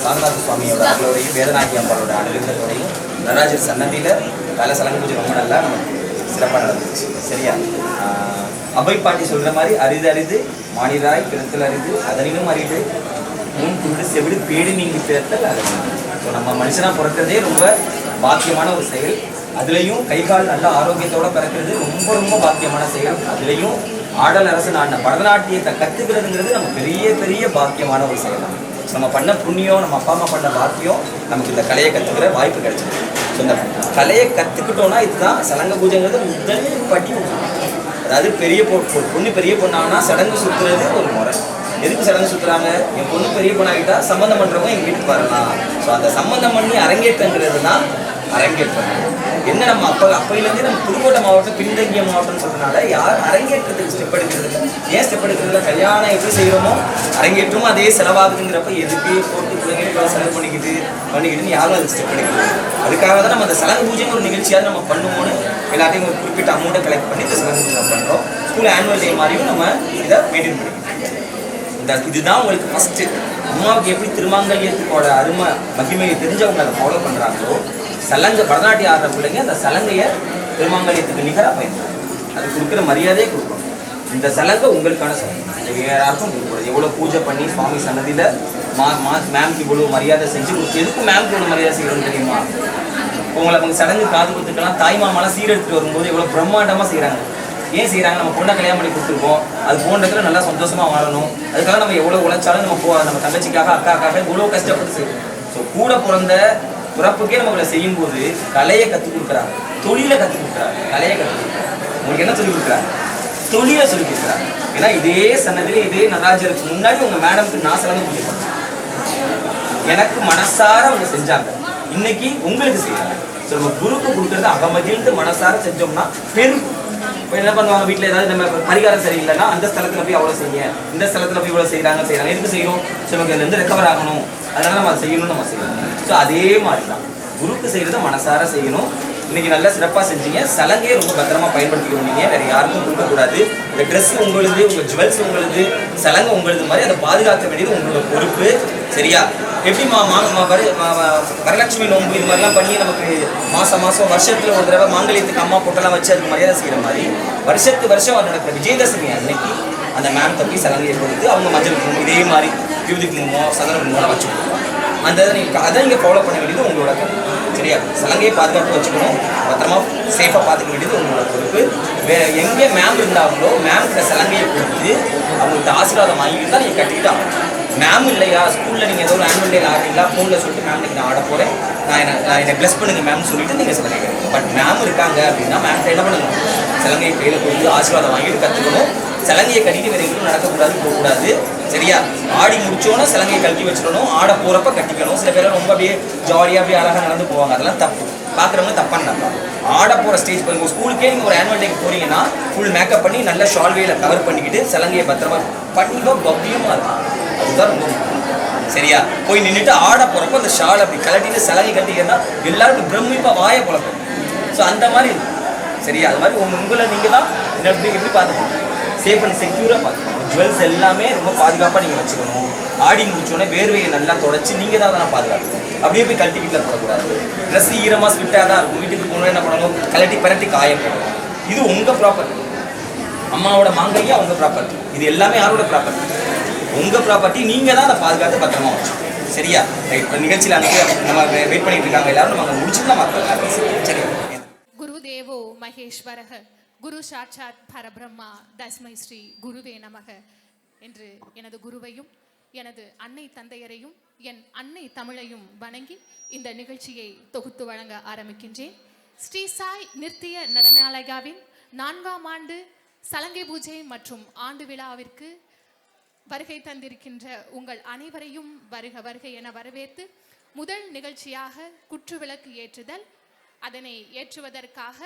சாமிநாத சுவாமியோட அருளோடையும் வேதநாயகி அம்பாளோட அனுகிரகத்தோடையும் நடராஜர் சன்னதியில் தலை சலங்கு பூஜை ரொம்ப நல்லா நமக்கு சிறப்பாக நடந்துச்சு. சரியா? அபை பாட்டி சொல்கிற மாதிரி அரிது அரிது மானிராய் பிறத்தல் அரிது அதனிலும் அரிது மூன் குருடு செவிடு பேடு நீங்கி பிறத்தல் அது. ஸோ நம்ம மனுஷனாக பிறக்கிறதே ரொம்ப பாக்கியமான ஒரு செயல். அதுலேயும் கைகால் நல்ல ஆரோக்கியத்தோடு பிறக்கிறது ரொம்ப ரொம்ப பாக்கியமான செயல். அதுலேயும் ஆடல் அரசு நாடின பரதநாட்டியத்தை கற்றுக்கிறதுங்கிறது நம்ம பெரிய பெரிய பாக்கியமான ஒரு செயல். நம்ம பண்ண புண்ணியம், நம்ம அப்பா அம்மா பண்ண பாக்கியம் நமக்கு இந்த கலையை கற்றுக்கிற வாய்ப்பு கிடைச்சிருக்கு. ஸோ இந்த கலையை கற்றுக்கிட்டோன்னா இதுதான் சலங்க பூஜைங்கிறது முதல் பட்டி. அதாவது பெரிய பொண்ணு பெரிய பொண்ணாங்கன்னா சடங்கு சுற்றுறது ஒரு முறை. எதுக்கு சடங்கு சுற்றுறாங்க? என் பொண்ணு பெரிய பொண்ணாகிட்டா சம்மந்தம் பண்ணுறவங்க எங்கள் வீட்டுக்கு வரலாம். ஸோ அந்த சம்மந்தம் பண்ணி அரங்கேற்றங்கிறது தான் அரங்கேற்றம். என்ன நம்ம அப்பையிலேருந்தே நம்ம புதுக்கோட்டை மாவட்டம் பின்தங்கிய மாவட்டம்னு சொல்கிறதுனால யார் அரங்கேற்றத்துக்கு ஸ்டெப் எடுக்கிறது? ஏன் ஸ்டெப் எடுக்கிறதுல கல்யாணம் எப்படி செய்கிறோமோ அரங்கேற்றமும் அதே செலவாகுதுங்கிறப்ப எதுக்கு போட்டு பிள்ளைங்க செலவு பண்ணிக்கிட்டுன்னு யாரும் அது ஸ்டெப் எடுக்கிறது. அதுக்காக தான் நம்ம அந்த சலங்கு பூஜைன்னு ஒரு நிகழ்ச்சியாக நம்ம பண்ணுவோன்னு எல்லாத்தையும் ஒரு குறிப்பிட்ட அமௌண்ட்டை கலெக்ட் பண்ணி இந்த சலங்கு பூஜை பண்ணுறோம். ஸ்கூல் ஆனுவல் டே மாதிரியும் நம்ம இதை மெயின்டைன் பண்ணிக்கிறோம். இதுதான் உங்களுக்கு ஃபஸ்ட்டு. அம்மாவுக்கு எப்படி திருமாங்கல்யத்துக்கோட அருமை மகிமையை தெரிஞ்சவங்க அதை ஃபாலோ பண்ணுறாங்களோ, சலங்கை பரதநாட்டியம் ஆடுற பிள்ளைங்க அந்த சலங்கையை திருமாங்கல்யத்துக்கு நிகராக பயன்படுத்தும். அது கொடுக்குற மரியாதையே கொடுக்கணும். இந்த சலங்கை உங்களுக்கான சலங்கை, வேறு யாருக்கும் கொடுக்கக்கூடாது. எவ்வளோ பூஜை பண்ணி சுவாமி சன்னதியில் மேம்க்கு இவ்வளோ மரியாதை செஞ்சு எதுக்கும் மேம்க்கு இவ்வளோ மரியாதை செய்யணும்னு தெரியுமா? உங்களை அவங்க சடங்கு காது குத்துக்கலாம் தாய் மாமாலாம் சீரெடுத்துட்டு வரும்போது எவ்வளோ பிரம்மாண்டமாக செய்கிறாங்க. ஏன் செய்கிறாங்க? நம்ம பொண்ணை கல்யாணம் பண்ணி கொடுத்துருக்கோம். அது போன்றதுல நல்லா சந்தோஷமாக வாழணும். அதுக்காக நம்ம எவ்வளோ உழைச்சாலும் நம்ம தங்கச்சிக்காக அக்காக்காக இவ்வளோ கஷ்டப்பட்டு செய்யணும். ஸோ கூட பிறந்த பிறப்புக்கே நம்ம செய்யும்போது கலையை கற்றுக் கொடுக்குறாங்க, தொழிலை கற்றுக் கொடுக்குறாங்க. கலையை கற்றுக் கொடுக்குறாங்க. உங்களுக்கு என்ன சொல்லிக் கொடுக்குறாங்க? தொழிலை சொல்லிக் கொடுக்குறாங்க. ஏன்னா இதே சன்னதிலே இதே நடராஜருக்கு முன்னாடி உங்கள் மேடம்க்கு நான் சலங்கை பூஜை பண்ணேன். எனக்கு மனசார அவங்க செஞ்சாங்க. இன்னைக்கு உங்களுக்கு செய்யறாங்க. ஸோ நம்ம குருக்கு கொடுக்குறது அகமகிழ்ந்து மனசார செஞ்சோம்னா பெரும். இப்போ என்ன பண்ணுவாங்க? வீட்டில் ஏதாவது நம்ம பரிகாரம் சரியில்லைன்னா அந்த ஸ்தலத்தில் போய் அவ்வளோ செய்ய, இந்த ஸ்தலத்தில் போய் இவ்வளோ செய்கிறாங்க. எதுக்கு செய்யணும்? ஸோ நமக்கு அதுலேருந்து ரெக்கவர் ஆகணும், அதனால நம்ம அதை செய்யணும்னு நம்ம செய்யணும். ஸோ அதே மாதிரி தான் குருக்கு செய்கிறத மனசார செய்யணும். இன்னைக்கு நல்லா சிறப்பாக செஞ்சீங்க. சலங்கையை ரொம்ப பத்திரமா பயன்படுத்திக்கணும். நீங்கள் வேற யாருக்கும் கொடுக்கக்கூடாது. இந்த ட்ரெஸ் உங்களுது, உங்கள் ஜுவல்ஸ் உங்களுது, சலங்கை உங்களுது மாதிரி அதை பாதுகாக்க வேண்டியது உங்களோட பொறுப்பு. சரியா? எப்படிமா வரலட்சுமி நோன்பு இது மாதிரிலாம் பண்ணி நமக்கு மாதம் வருஷத்தில் ஒரு தடவை மாங்கல்யத்துக்கு அம்மா பொட்டெல்லாம் வச்சு அதுக்கு மரியாதை செய்கிற மாதிரி வருஷம் அது நடக்கிற விஜயதசமி அன்னைக்கு அந்த மேம் தப்பி சலங்கையை கொடுத்து அவங்க மஞ்சள் குங்குமம் இதே மாதிரி விபூதி குங்குமம் சந்தன குங்குமம் வச்சு கொடுப்பாங்க. அந்த அதை நீங்கள் ஃபாலோ பண்ண வேண்டியது உங்களோட சரியா? சலங்கையை பாதுகாப்பு வச்சுக்கணும், பத்திரமா சேஃபாக பார்த்துக்க வேண்டியது உங்களோட பொறுப்பு. வேற எங்கே மேம் இருந்தாங்களோ மேம்கிட்ட சலங்கையை கொடுத்து அவங்கள்ட்ட ஆசீர்வாதம் வாங்கிட்டு தான் நீங்கள் கட்டிக்கிட்டாங்க. மேம் இல்லையா ஸ்கூலில் நீங்கள் ஏதோ ஒரு ஆனுவல் டேல ஆடுறீங்களா ஃபோனில் சொல்லிட்டு மேம் நான் ஆட போகிறேன், நான் என்னை ப்ளஸ் பண்ணுங்க மேம்னு சொல்லிட்டு நீங்கள் சலங்கை கிடைக்கும். பட் மேம் இருக்காங்க அப்படின்னா மேம்கிட்ட என்ன பண்ணணும்? சலங்கையை கையில் கொடுத்து ஆசீர்வாதம் வாங்கிட்டு கற்றுக்கணும். சலங்கையை கட்டிட்டு வேறு எங்கேயும் நடக்கக்கூடாது, போகக்கூடாது. சரியா? ஆடி முடிச்சோன்னா சலங்கையை கழட்டி வச்சிடணும். ஆட போகிறப்ப கட்டிக்கணும். சில பேர் ரொம்ப அப்படியே ஜாலியாக அப்படியே அழகாக நடந்து போவாங்க. அதெல்லாம் தப்பு. பார்க்குறவங்க தப்பாண்டாங்க. ஆட போகிற ஸ்டேஜ் பாருங்க. ஸ்கூலுக்கே நீங்கள் ஒரு ஆனுவல் டேக்கு போகிறீங்கன்னா ஃபுல் மேக்கப் பண்ணி நல்ல ஷால்வேல கவர் பண்ணிக்கிட்டு சலங்கையை பத்திரமா பண்ணிக்கோ, பவ்யமாக இருக்கும். அதுதான் ரொம்ப சரியா? போய் நின்றுட்டு ஆட போகிறப்ப அந்த ஷால் அப்படி கலட்டிட்டு சலங்கை கட்டிக்கிறனா எல்லாருக்கும் பிரமிப்பாக வாயை குழப்பம். ஸோ அந்த மாதிரி சரியா? அது மாதிரி உங்களை நீங்கள் தான் எப்படி பார்த்துக்கணும்? சேஃப் அண்ட் செக்யூராக பார்த்துக்கணும். ஜுவல்ஸ் எல்லாமே ரொம்ப பாதுகாப்பாக நீங்கள் வச்சுக்கணும். ஆடி முடிச்சோடனே வேர்வையை நல்லா தொடச்சி நீங்கள் தான் அதெல்லாம் பாதுகாக்கணும். அப்படியே போய் கழட்டி வீட்டில் போடக்கூடாது. ட்ரெஸ் ஈரமாக ஸ்விட்டாக தான் இருக்கும். வீட்டுக்கு போகணும் என்ன பண்ணணும்? கலட்டி பரட்டி காய போடணும். இது உங்கள் ப்ராப்பர்ட்டி. அம்மாவோட மாங்கல்யா உங்கள் ப்ராப்பர்ட்டி. இது எல்லாமே யாரோட ப்ராப்பர்ட்டி? உங்கள் ப்ராப்பர்ட்டி. நீங்கள் தான் அதை பாதுகாத்து பத்திரமா வச்சுக்கணும். சரியா? ரைட். நிகழ்ச்சியில் அனுப்பி நம்ம வெயிட் பண்ணிட்டு இருக்காங்க எல்லாரும். நம்ம அங்கே முடிச்சுட்டு தான் மற்ற சரி. குருதேவோ மகேஸ்வரக குரு சாட்சாத் பரபிரம்மா தஸ்மை ஸ்ரீ குருவே நமக என்று எனது குருவையும் எனது அன்னை தந்தையரையும் என் அன்னை தமிழையும் வணங்கி இந்த நிகழ்ச்சியை தொகுத்து வழங்க ஆரம்பிக்கின்றேன். ஸ்ரீ சாய் நிர்த்திய நடனாலயாவின் 4ஆம் ஆண்டு சலங்கை பூஜை மற்றும் ஆண்டு விழாவிற்கு வருகை தந்திருக்கின்ற உங்கள் அனைவரையும் வருக வருக என வரவேற்று முதல் நிகழ்ச்சியாக குற்றுவிளக்கு ஏற்றுதல், அதனை ஏற்றுவதற்காக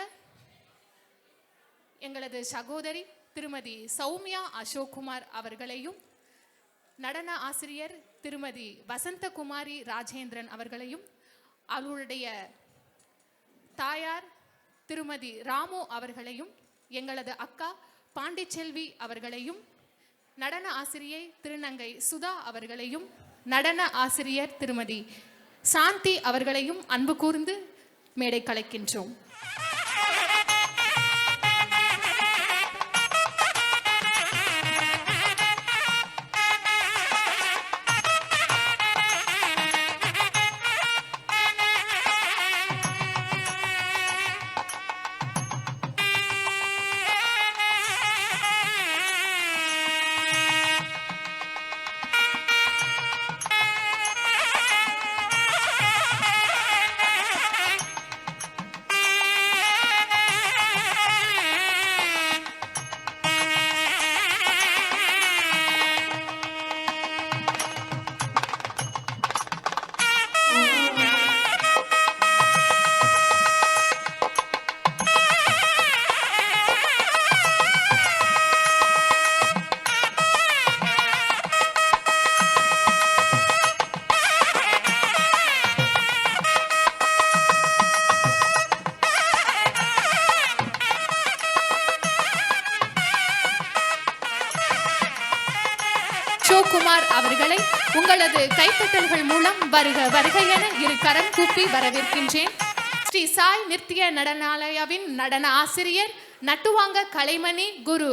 எங்களது சகோதரி திருமதி சௌமியா அசோக்குமார் அவர்களையும் நடன ஆசிரியர் திருமதி வசந்தகுமாரி ராஜேந்திரன் அவர்களையும் அவர்களுடைய தாயார் திருமதி ராமு அவர்களையும் எங்களது அக்கா பாண்டிச்செல்வி அவர்களையும் நடன ஆசிரியை திருநங்கை சுதா அவர்களையும் நடன ஆசிரியர் திருமதி சாந்தி அவர்களையும் அன்பு கூர்ந்து மேடை கலைக்கின்றோம். குமார் அவர்களை உங்களது கைத்தட்டல்கள் மூலம் வருக வருக என இரு கரம் கூப்பி வரவேற்கின்றேன். ஸ்ரீ சாய் நிர்த்திய நடனாலயாவின் நடன ஆசிரியர் நட்டுவாங்க கலைமணி குரு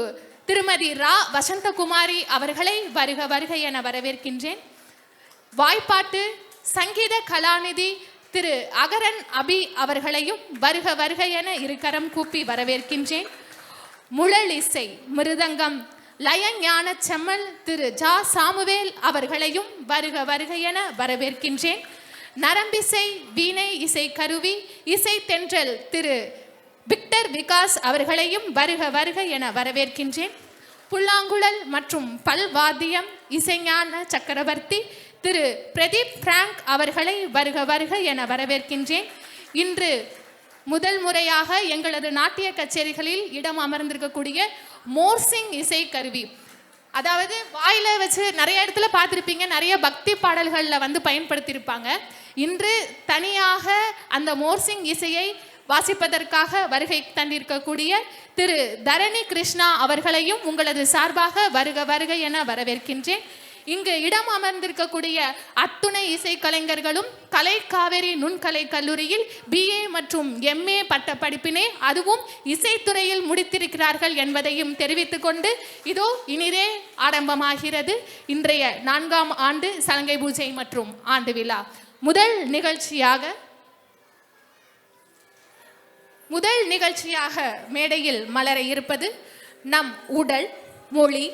திருமதி ரா வசந்தகுமாரி அவர்களை வருக வருக என வரவேற்கின்றேன். வாய்ப்பாட்டு சங்கீத கலாநிதி திரு அகரன் அபி அவர்களையும் வருக வருக என இரு கரம் கூப்பி வரவேற்கின்றேன். முழல் இசை மிருதங்கம் லயஞான செம்மல் திரு ஜா சாமுவேல் அவர்களையும் வருக வருக என வரவேற்கின்றேன். நரம்பிசை வீணை இசை கருவி இசை தென்றல் திரு விக்டர் விகாஸ் அவர்களையும் வருக வருக என வரவேற்கின்றேன். புல்லாங்குழல் மற்றும் பல்வாத்தியம் இசைஞான சக்கரவர்த்தி திரு பிரதீப் பிராங்க் அவர்களை வருக வருக என வரவேற்கின்றேன். இன்று முதல் முறையாக எங்களது நாட்டிய கச்சேரிகளில் இடம் அமர்ந்திருக்கக்கூடிய மோர்சிங் இசை கருவி, அதாவது வாயில வச்சு நிறைய இடத்துல பார்த்துருப்பீங்க, நிறைய பக்தி பாடல்களில் வந்து பயன்படுத்தியிருப்பாங்க. இன்று தனியாக அந்த மோர்சிங் இசையை வாசிப்பதற்காக வருகை தந்திருக்கக்கூடிய திரு தரணி கிருஷ்ணா அவர்களையும் உங்களது சார்பாக வருக வருக என வரவேற்கின்றேன். இங்கு இடம் அமர்ந்திருக்கக்கூடிய அத்துணை இசைக்கலைஞர்களும் கலை காவேரி நுண்கலை கல்லூரியில் BA மற்றும் MA பட்ட படிப்பினை அதுவும் இசைத்துறையில் முடித்திருக்கிறார்கள் என்பதையும் தெரிவித்துக் கொண்டு இதோ இனிதே ஆரம்பமாகிறது இன்றைய 4ஆம் ஆண்டு சலங்கை பூஜை மற்றும் ஆண்டு விழா. முதல் நிகழ்ச்சியாக மேடையில் மலர இருப்பது நம் உடல், மொழி,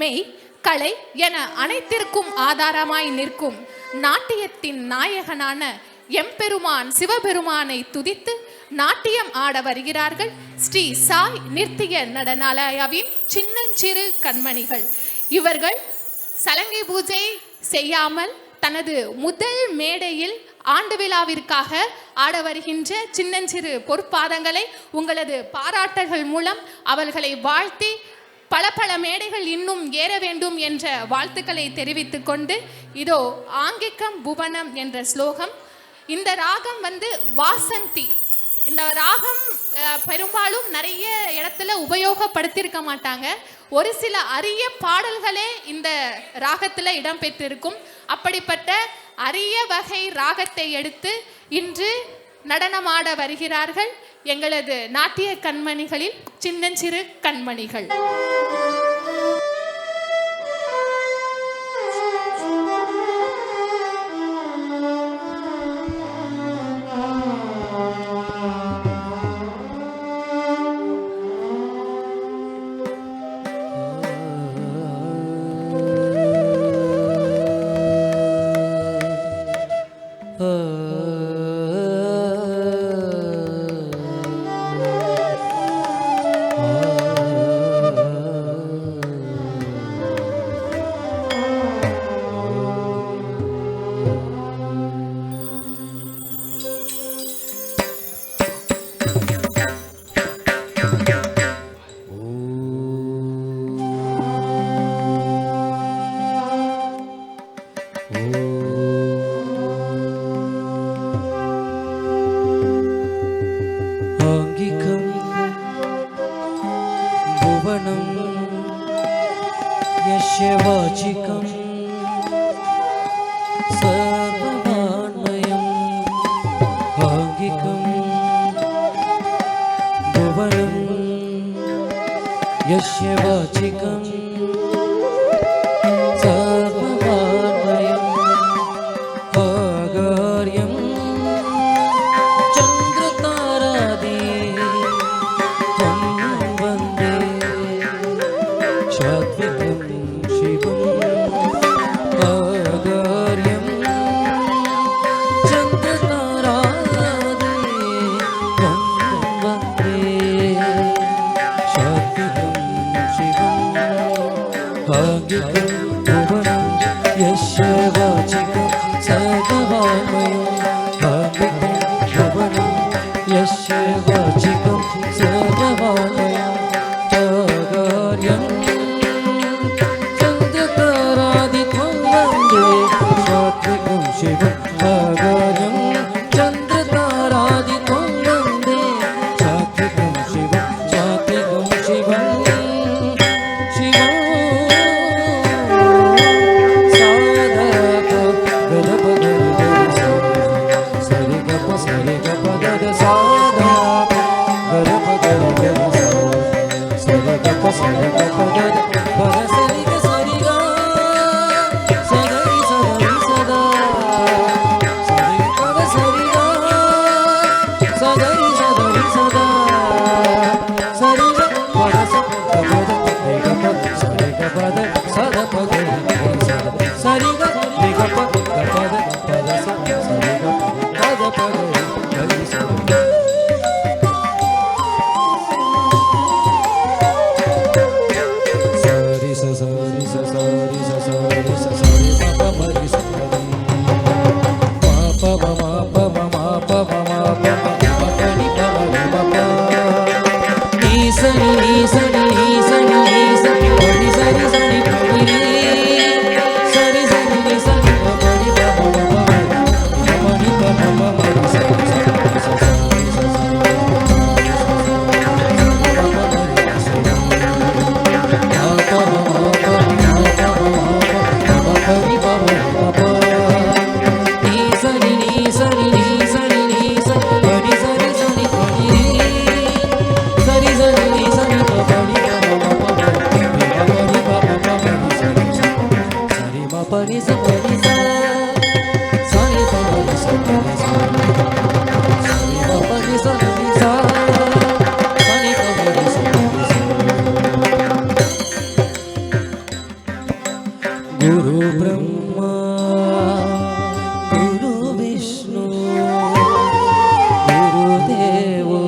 மெய், கலை என அனைத்திற்கும் ஆதாரமாய் நிற்கும் நாட்டியத்தின் நாயகனான எம்பெருமான் சிவபெருமானை துதித்து நாட்டியம் ஆட வருகிறார்கள் ஸ்ரீ சாய் நிர்த்திய நடனாலயாவின் சின்னஞ்சிறு கண்மணிகள். இவர்கள் சலங்கை பூஜை செய்யாமல் தனது முதல் மேடையில் ஆண்டு விழாவிற்காக ஆட வருகின்ற சின்னஞ்சிறு பொற்பாதங்களை உங்களது பாராட்டுகள் மூலம் அவர்களை வாழ்த்தி பல பல மேடைகள் இன்னும் ஏற வேண்டும் என்ற வாழ்த்துக்களை தெரிவித்துக் கொண்டு இதோ ஆங்கிக்கம் புவனம் என்ற ஸ்லோகம். இந்த ராகம் வாசந்தி. இந்த ராகம் பெரும்பாலும் நிறைய இடத்துல உபயோகப்படுத்தியிருக்க மாட்டாங்க. ஒரு சில அரிய பாடல்களே இந்த ராகத்தில் இடம்பெற்றிருக்கும். அப்படிப்பட்ட அரிய வகை ராகத்தை எடுத்து இன்று நடனமாட வருகிறார்கள் எங்களது நாட்டிய கண்மணிகளில் சின்னஞ்சிறு கண்மணிகள். यशवाचिकं सर्ववान्मयं आङ्गिकं भुवनं यशवाचिकं सर्ववान्मयं आगार्यं चन्द्रतारादि त्वं वन्दे सात्विकं यशवाचिकं सर्ववान्मयं आङ्गिकं भुवनं यशवाचिकं सर्ववान्मयं आगार्यं चन्द्रतारादित्वं वन्दे सात्विकं शिवम् आगार्यं चन्द्रतारादित्वं वन्दे सात्विकं शिवं सात्विकं शिवं pani sa pani sa sa ni pa pani sa pani sa sa ni pa pani sa pani sa sa ni pa pani sa pani sa Guru Brahma Guru Vishnu Guru Devo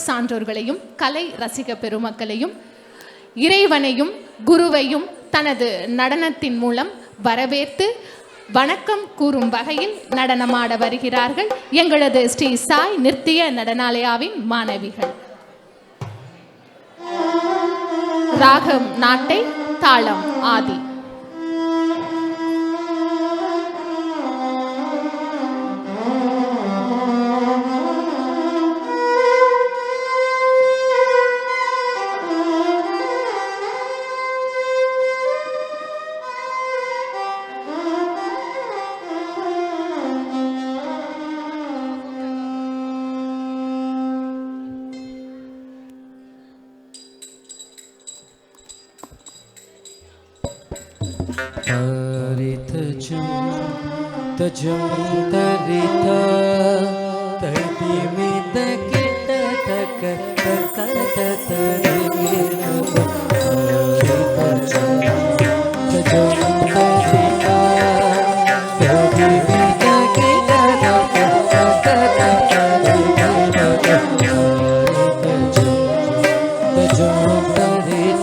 சான்றோர்களையும் கலை ரசிக பெருமக்களையும் இறைவனையும் குருவையும் தனது நடனத்தின் மூலம் வரவேற்று வணக்கம் கூறும் வகையில் நடனமாட வருகிறார்கள் எங்களது ஸ்ரீ சாய் நிர்த்திய நடனாலயாவின் மாணவிகள். ராகம் நாட்டை, தாளம் ஆதி. Tajam tarita tadimita kita takar takata tarigina tajam tarita tadimita kita takar takata tarigina tajam tarita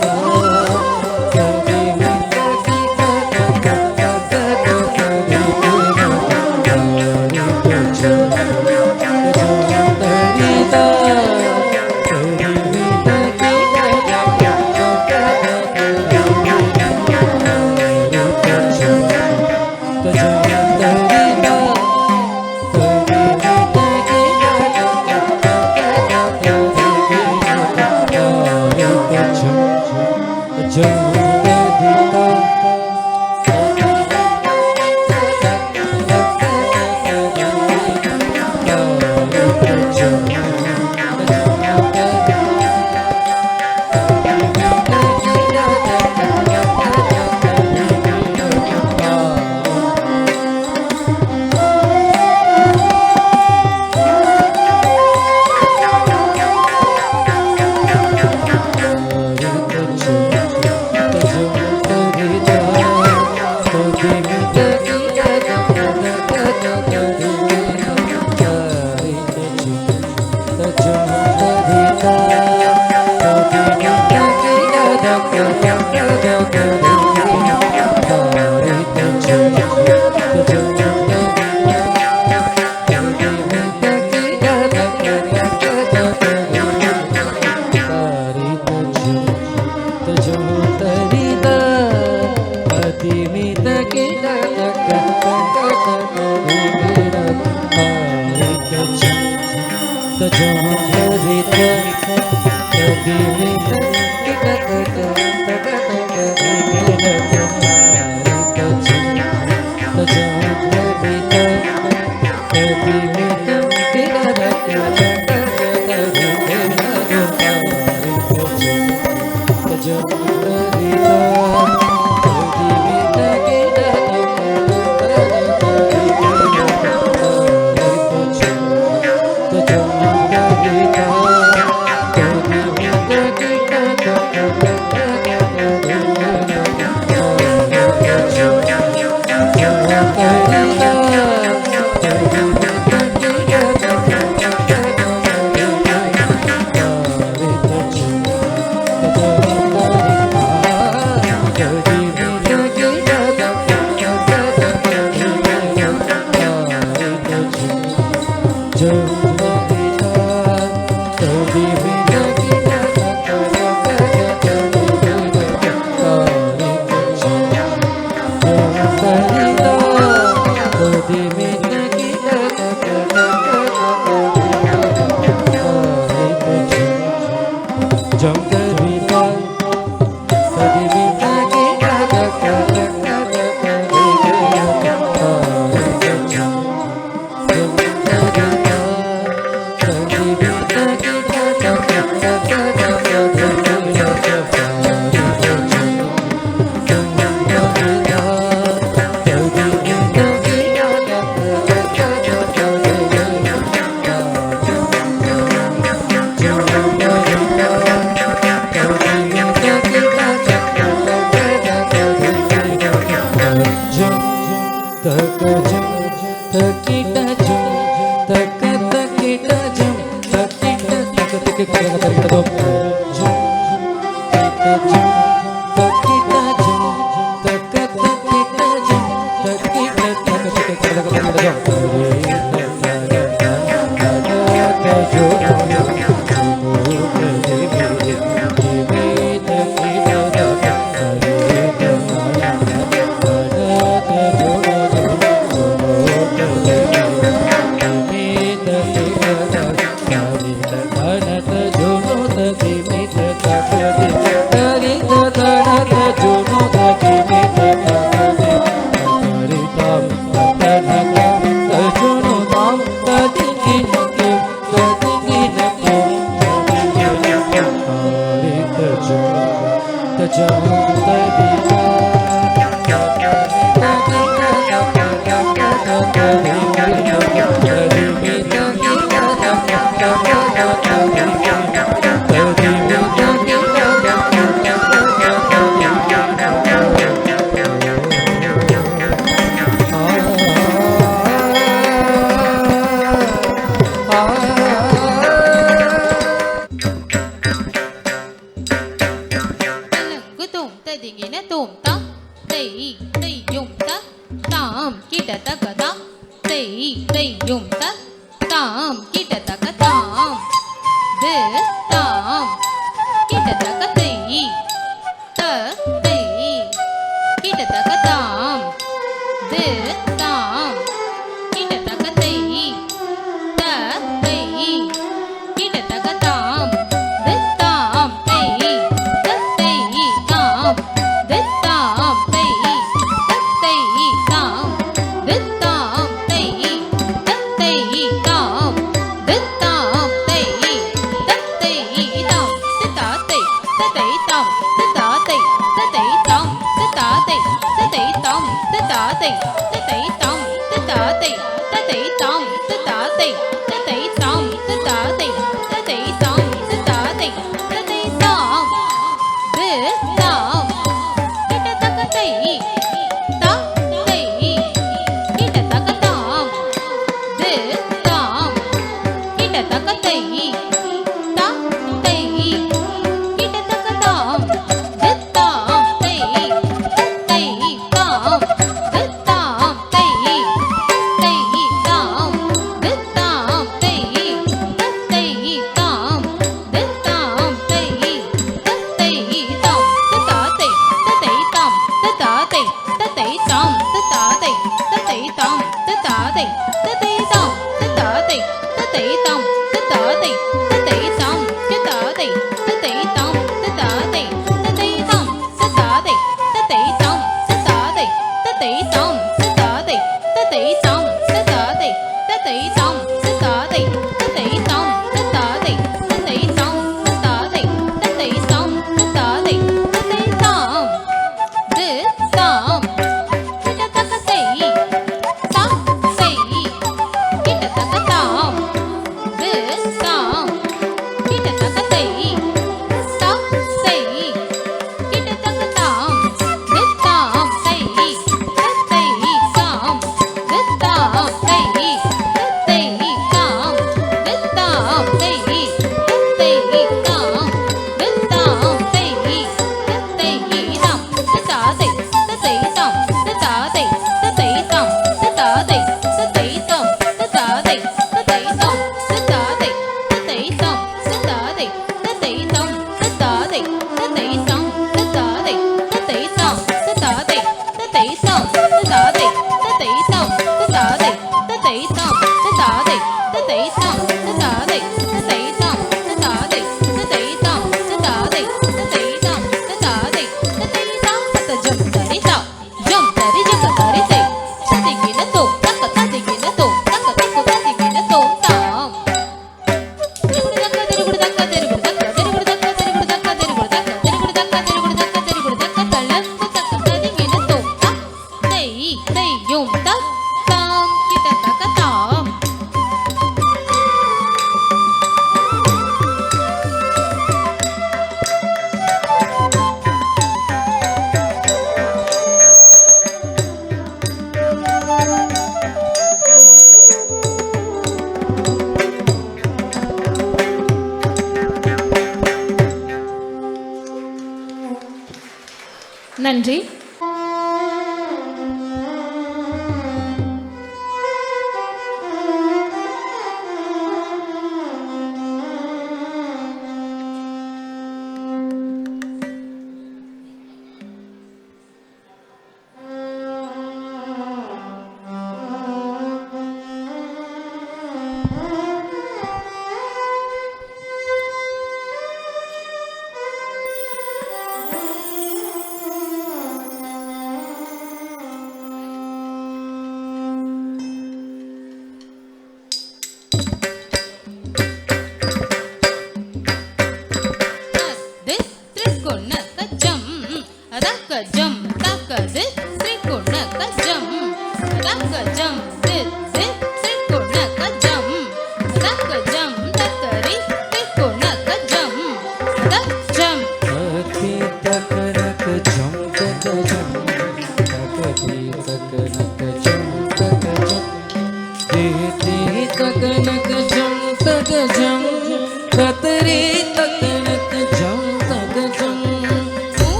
நன்றி.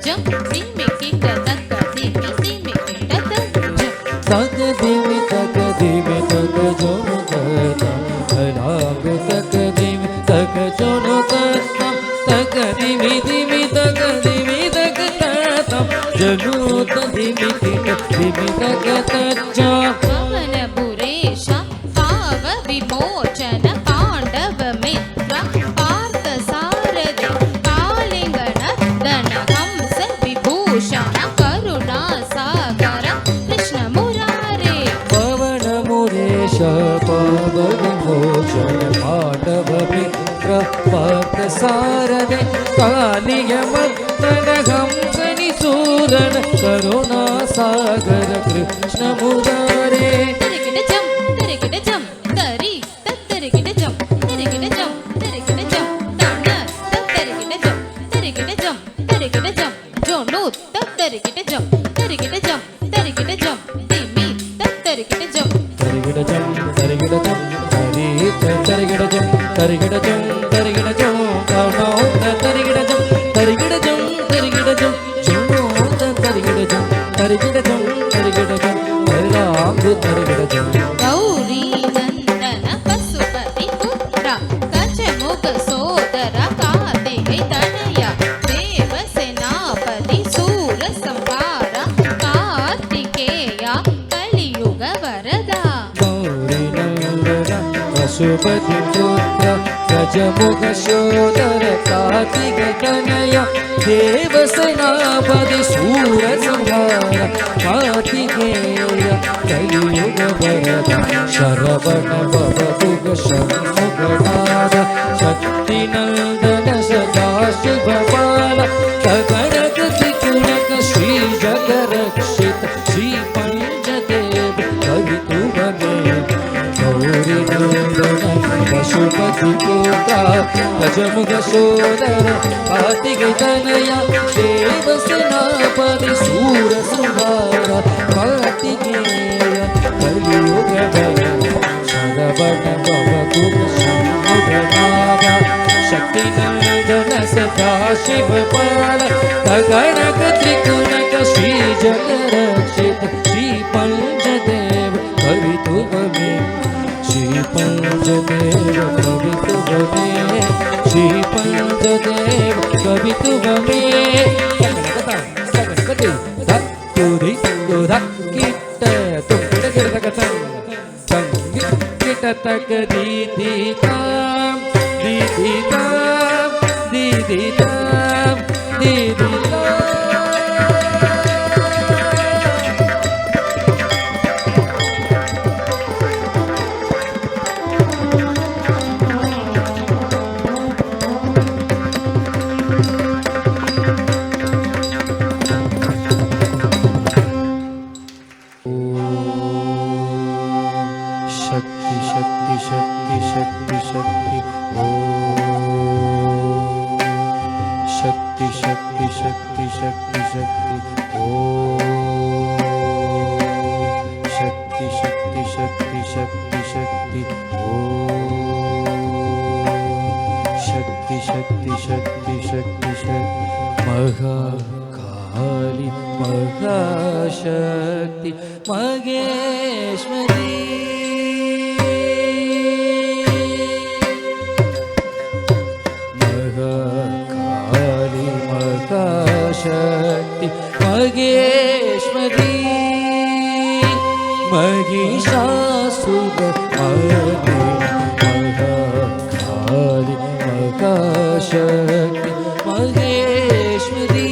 Jump, see me, kick धीमे तक जोनु करतम राग तक धीमे तक जोनु करतम तक धीमे धीमे तक करतम जनु धीमे तक तच्चा पवन पुरेश पाव विमोचन पांडव मित्र पार्थ सारथि कालिंगन दन हंस विभूषण करुणा सागर कृष्ण मुरारे पवन मुरेश पाव विमोचन पांडव मित्र पार्थ सारथि कालियमर्दन हंस निसूरण करुणा सागर कृष्ण मुरारे तरिकिट जम तरी तरिकिट जम तन तरिकिट जम जोनु तरिकिट जम धीमी तरिकिट जम तरिकिट जम तरी तरिकिट जम तरिकिट जम कनो तरिकिट जम जोनु तरिकिट जम राग तरिकिट जम गौरी नंदन पशुपति पुत्र गजमुख सोदर कार्तिकेय तनय देव सेनापति सूर संहार कार्तिकेय कलियुग वरदा गौरी नंदन पशुपति पुत्र गजमुख सोदर कार्तिकेय तनय देव सेनापति सूर संहार कार्तिकेय कलियुग वरद शरवण भवतुग षण्मुखनाद शक्ति नंदन सदाशिव बाल गगनक त्रिकुणक श्री जगरक्षित श्री पंचदेव कवितुवमे गौरी नंदन पशुपति पुत्र गजमुख सोदर कार्तिकेय तनय देव सेनापति सूर संहार कार्तिकेय कलियुग वरद शरवण भवतुग षण्मुखनाद शक्ति नंदन सदाशिव बाल गगनक त्रिकुणक श्री जगरक्षित श्री पंचदेव कवितुवमे श्री पंचदेव कवितुवमे श्री पंचदेव कवितुवमे तक दीदी ताम दीदी ताम दीदी ताम दीदी ताम शक्ति शक्ति शक्ति शक्ति शक्ति ओम शक्ति शक्ति शक्ति शक्ति शक्ति ओम शक्ति शक्ति शक्ति शक्ति शक्ति ओम शक्ति शक्ति शक्ति शक्ति शक्ति महाकाली महाशक्ति महेश्वरी महाकाली महाशक्ति महेश्वरी महिषासुरमर्दिनी महाकाली महाशक्ति महेश्वरी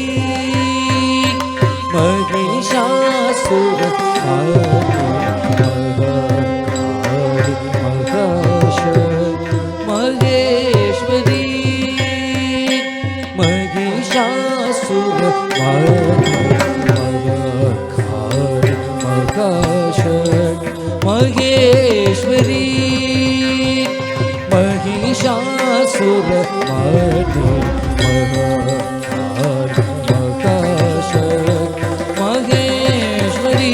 महिषासुरमर्दिनी महाकाली महाशक्ति महेश्वरी महिषासुरमर्दिनी महेश्वरी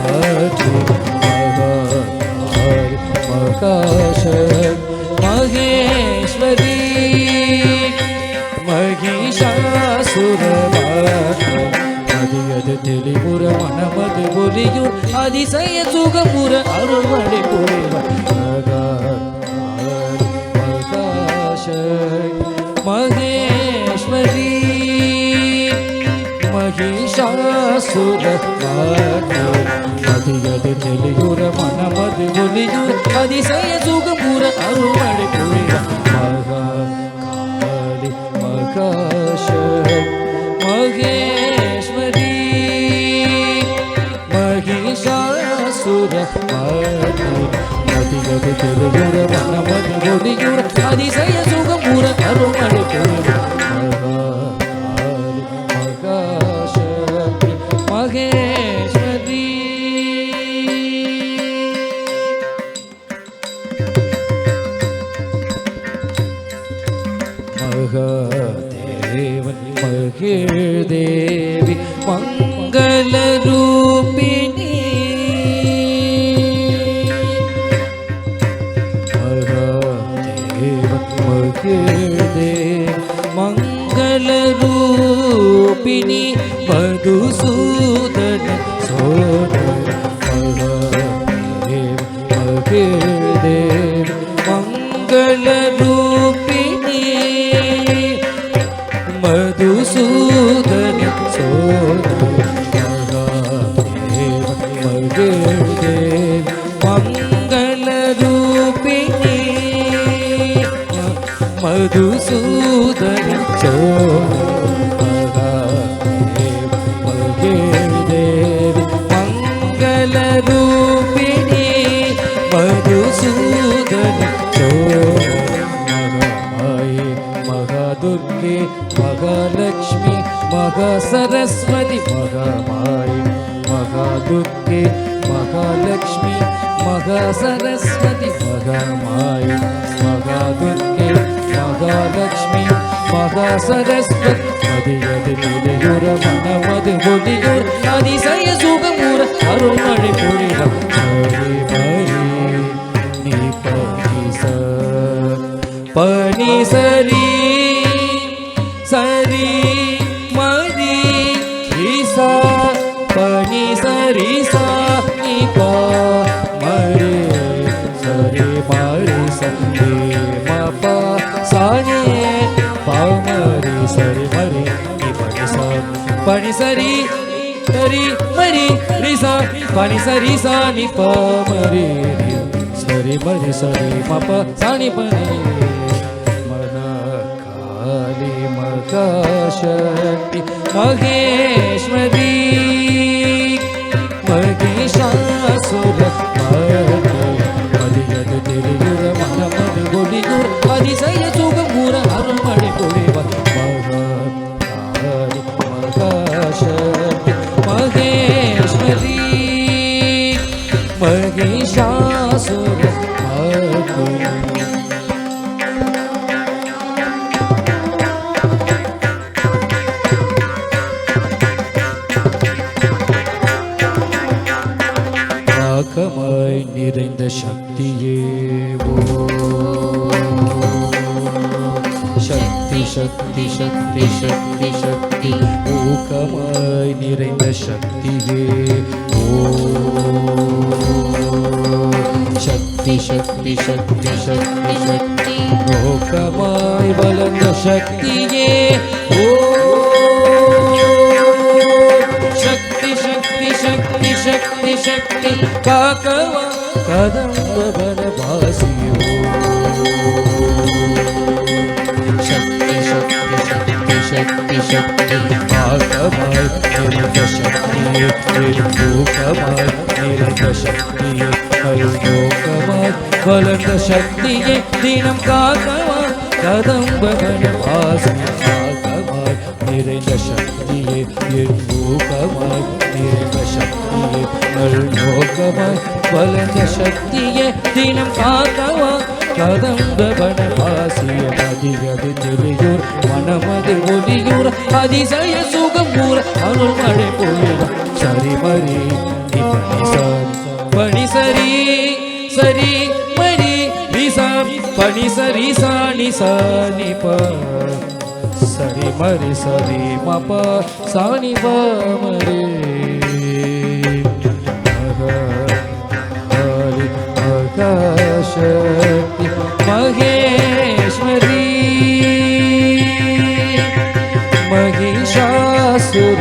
महिषासुरमर्दिनी महेश्वरी महिषासुरमर्दिनी தெளிவுற மனமது ஒலியூர் அதிசய சுகமுற அருள்மழை பொழிவர் மகேஸ்வரி மகிஷாசுர அதிகது தெளிவுற மனமது ஒலியூர் அதிசய சுகமுற அருள்மழை பொழிவர் மகாகாளி மகாசக்தி மகேஸ்வரி மகிஷாசுர அதிகது தெளிவுற மனமது ஒலியூர் அதிசய சுகமுற அருள்மழை பொழிவர் மகாசக்தி மகேஸ்வரி மகாதேவன் மகிழ்தேவி மங்களரூபிணி மகாதேவன் மகிழ்தேவி மங்களரூபிணி மதுசூதன சோதர மகாதேவன் மகிழ்தேவி மங்களரூபிணி மதுசூதன மகாதேவன் மங்களரூபிணி மதுசூதன மகாதேவி மங்களரூபிணி மதுசூதன மகாதுர்கே மகாலட்சுமி மகாசரஸ்வதி மகாமாயி மகாதுர்கே மகாலட்சுமி மகாசரஸ்வதி மகாமாயி மகாதுர்கே மகாலட்சுமி மகாசரஸ்வதி அதிகது நிலையுற மனமது ஒலியூர் அதிசய சுகமுற அருள்மழை பொழிவர் மரி மரி நீ பனி சரி சரி மரி ரிசா பனி சரி சா நீ பா மரி சரி மரி சரி மபா சானே பா மரி சரி மரி நீ பனி சா பனி சரி சரி மரி ரிசா பனி சரி சா நீ பா மரி சரி மரி சரி மபா சானி பனி மகாசக்தி மகேஸ்வரி மகிஷாசுர அதிகது தெளிவுற மனமது ஒலியூர் அதிசய சுகமுற அருள்மழை பொழிவர் மகாசக்தி மகேஸ்வரி மகிஷாசுர ஊக்கமாய் நிறைந்த சக்தியே ஓ சக்தி சக்தி சக்தி சக்தி சக்தி ஊக்கமாய் நிறைந்த சக்தியே ஓ சக்தி சக்தி சக்தி சக்தி சக்தி ஊக்கமாய் வளர்ந்த சக்தியே ஓ சக்தி சக்தி சக்தி சக்தி சக்தி காக்கவா கதம்ப வனவாசியோ சக்தி சக்தி சக்தி சக்தி சக்தி காக்கமாய் நிறைந்த சக்தியே ஊக்கமாய் நிறைந்த சக்தியே யோகமாய் வளர்ந்த சக்தியே தினம் காக்கவா கதம்ப வனவாசியோ காக்கமாய் நிறைந்த சக்தியே என் ஊக்கமாய் நிறைந்த சக்தியே நல்நோக்கமாய் வளர்ந்த சக்தியே தினம் காக்கவா கதம்ப வனவாசிய அதிகது தெளியூர் மனமது ஒலியூர் அதிசய சுகமூர் அருள்மழை பொழிவர் சரி மரி பணி சரி சரி மரி ரிசா பணி சரி சாணி சாணி சரி மரி சரி மப சாணி பமரே மகரி மகசக்தி மகேஸ்வரி மகிஷாசுர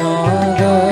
Maga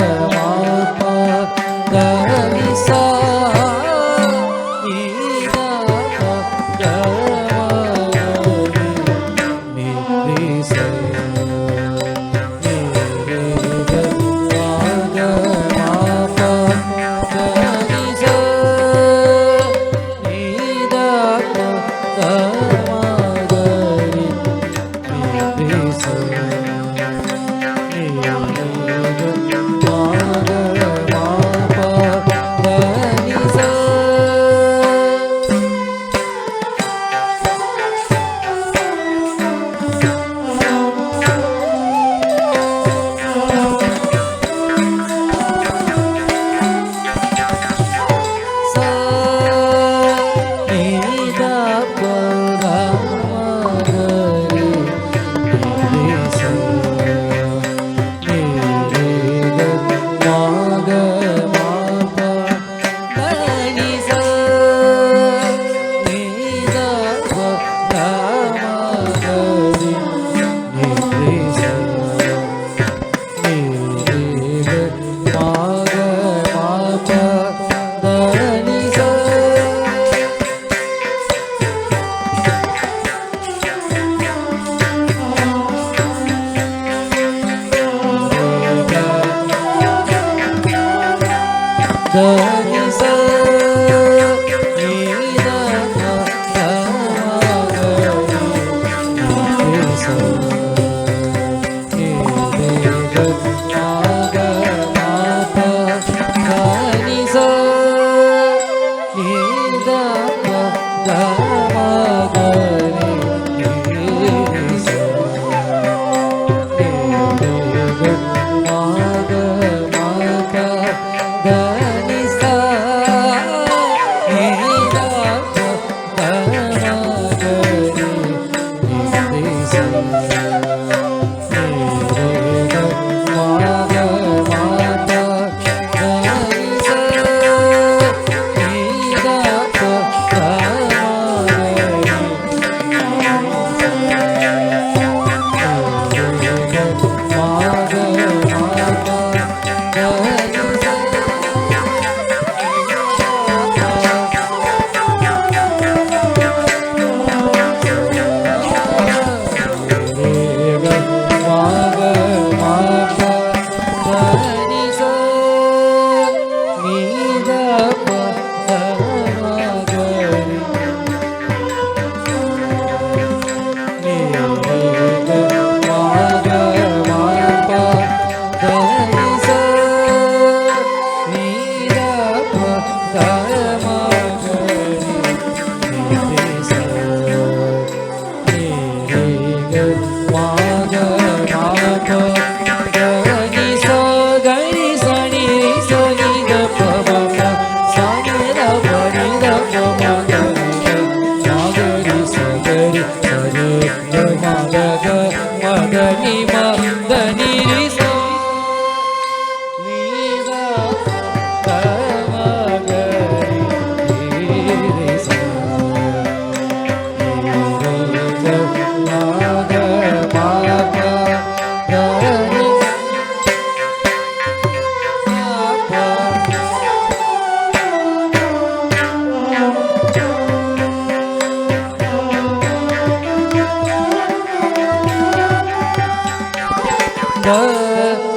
த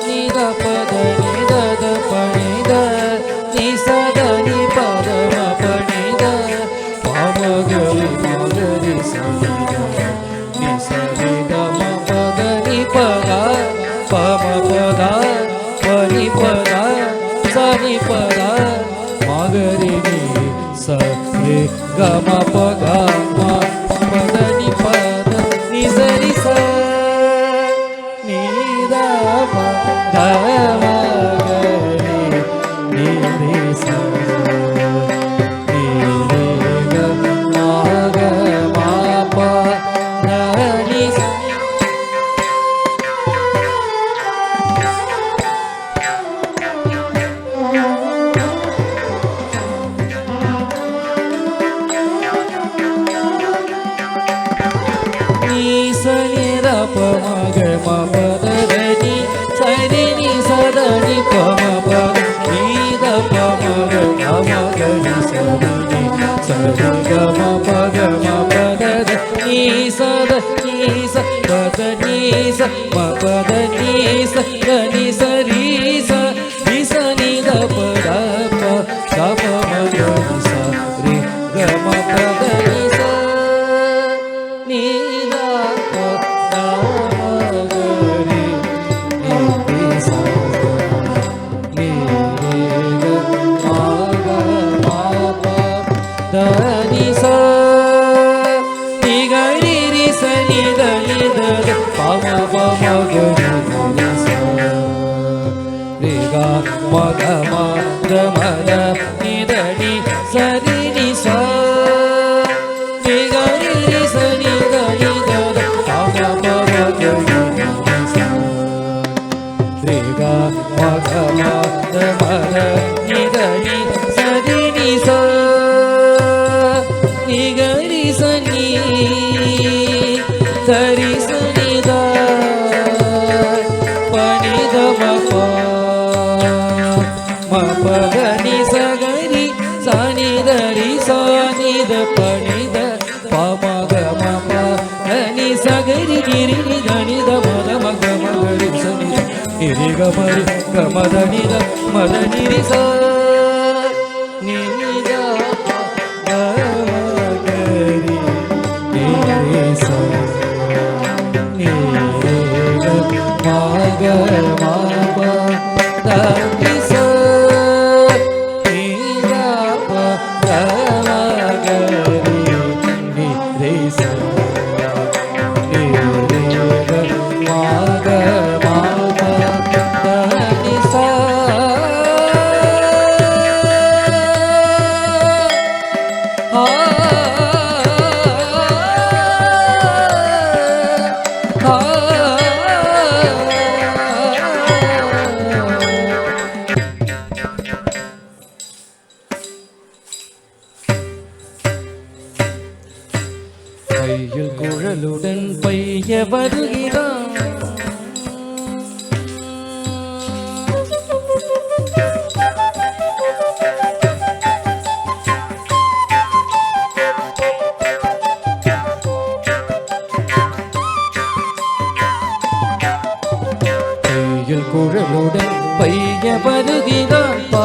நி த பத நி த த பனி த நி சத நி பத ம பனி த பாமகரி மகரி சரி நி சரி க ம பத நி பத பம பத பனி பத சனி பத மகரி நி சரி க ம பத ம பத நி பத நி சரி ச நீ த ப த மகரி நீ ரே ச நீ ரே க ம க ம ப த நி ச நீ சனி த ப ம க ம ப த த நீ சரி நீ சத நீ ப ம ப நீ த ப ம க ம க நீ சரி நீ சரி க ம ப க ம ப த த நீ சத நீ ச ப த நீ ச ம ப த நீ ச க நீ சரி ச நீ ச நீ த ப த ப க ப ம க நீ ச ரி க ம ப த நீ ச நீ த ப த ம க ரி நீ ரி ச நீ ரி க ம க ம ப த நீ ச நீ க ரி ரி ச நீ த நீ த த ப ம ப ம க ரி நீ ச ரி க ம க ம த ம த நீ த நீ ச ரி நீ ச நீ க ரி ரி ச நீ த நீ த த ப ம ப ம க ரி நீ ச ரி க ம க ம த ம த நீ த நீ ச ரி நீ ச நீ க ரி ச நீ த ரி ச நீ த ப நீ த ம ப ம ப க நீ ச க ரி ச நீ த ரி ச நீ த ப நீ த ப ம க ம ப த நீ ச க ரி நீ ரி நீ த நீ த ம த ம க ம க ரி ச நீ த நீ ரி க ம ரி க ம த நீ த ம த நீ ரி ச நீ த ப த ம க ரி நீ ரி ச நீ ரி க ம க ம ப த நீ ச நீ த ப த ம க ரி நீ ரி ச நீ ரி க ம க ம ப த நீ ச ஆ கையில் குழலுடன் பைய வருகிறான் கையில் குழலுடன் பைய வருகிறான் பா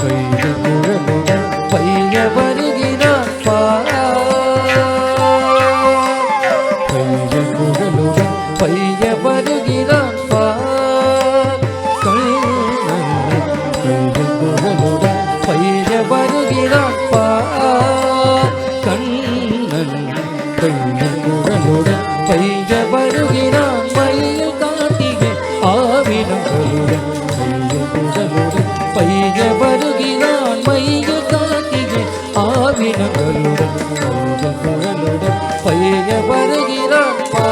கையில் குழலுடன் பைய வருகிறான் பா கையில் குழலுடன் பைய வருகிறான் பா கையில் குழலுடன் பைய வருகிறான் பா கண்ணன் கையில் குழலுடன் பைய வருகிறான் மயில் காட்டிகை ஆவினங்களுடன் கையில் குழலுடன் பைய வருகிறான் மயில் காட்டிகை ஆவினங்களுடன் கையில் குழலுடன் பைய வருகிறான் பா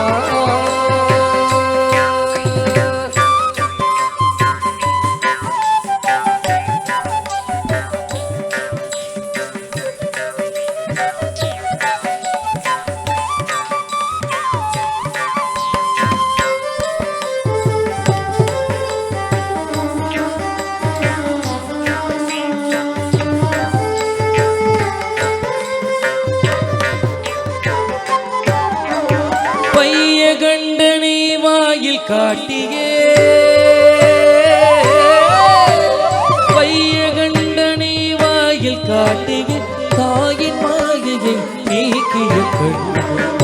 வாயில் காட்டியே வையகண்டனை வாயில் காட்டியே தாயின் மாயையை நீக்கிய கண்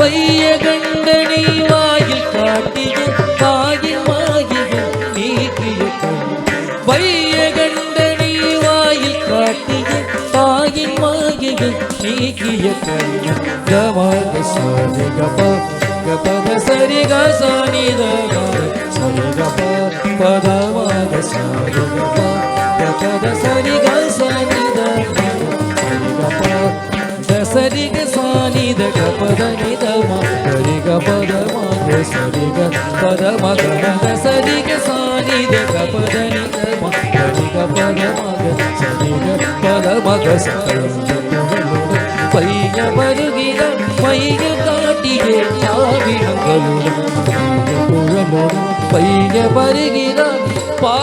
வையகண்டனை வாயில் காட்டிய தாயின் மாயையை நீக்கிய கண் வையகண்டனை வாயில் காட்டிய தாயின் மாயையை நீக்கிய கண் கமக சரி கப கபத சரி க சனி த சரி கப பதமக சரி கப கபத சரி க சனி த சரி கப சரி க சானி த கபத நி த ம சரி க பத ம சரி க பத ம க சரி க சானி த கபத நி த ம சரி க பத ம சரி க பத ம சரி பைய வருகிற பையில் காட்டியே யாவினங்களுடன் குழலோடு பைய வருகிற பா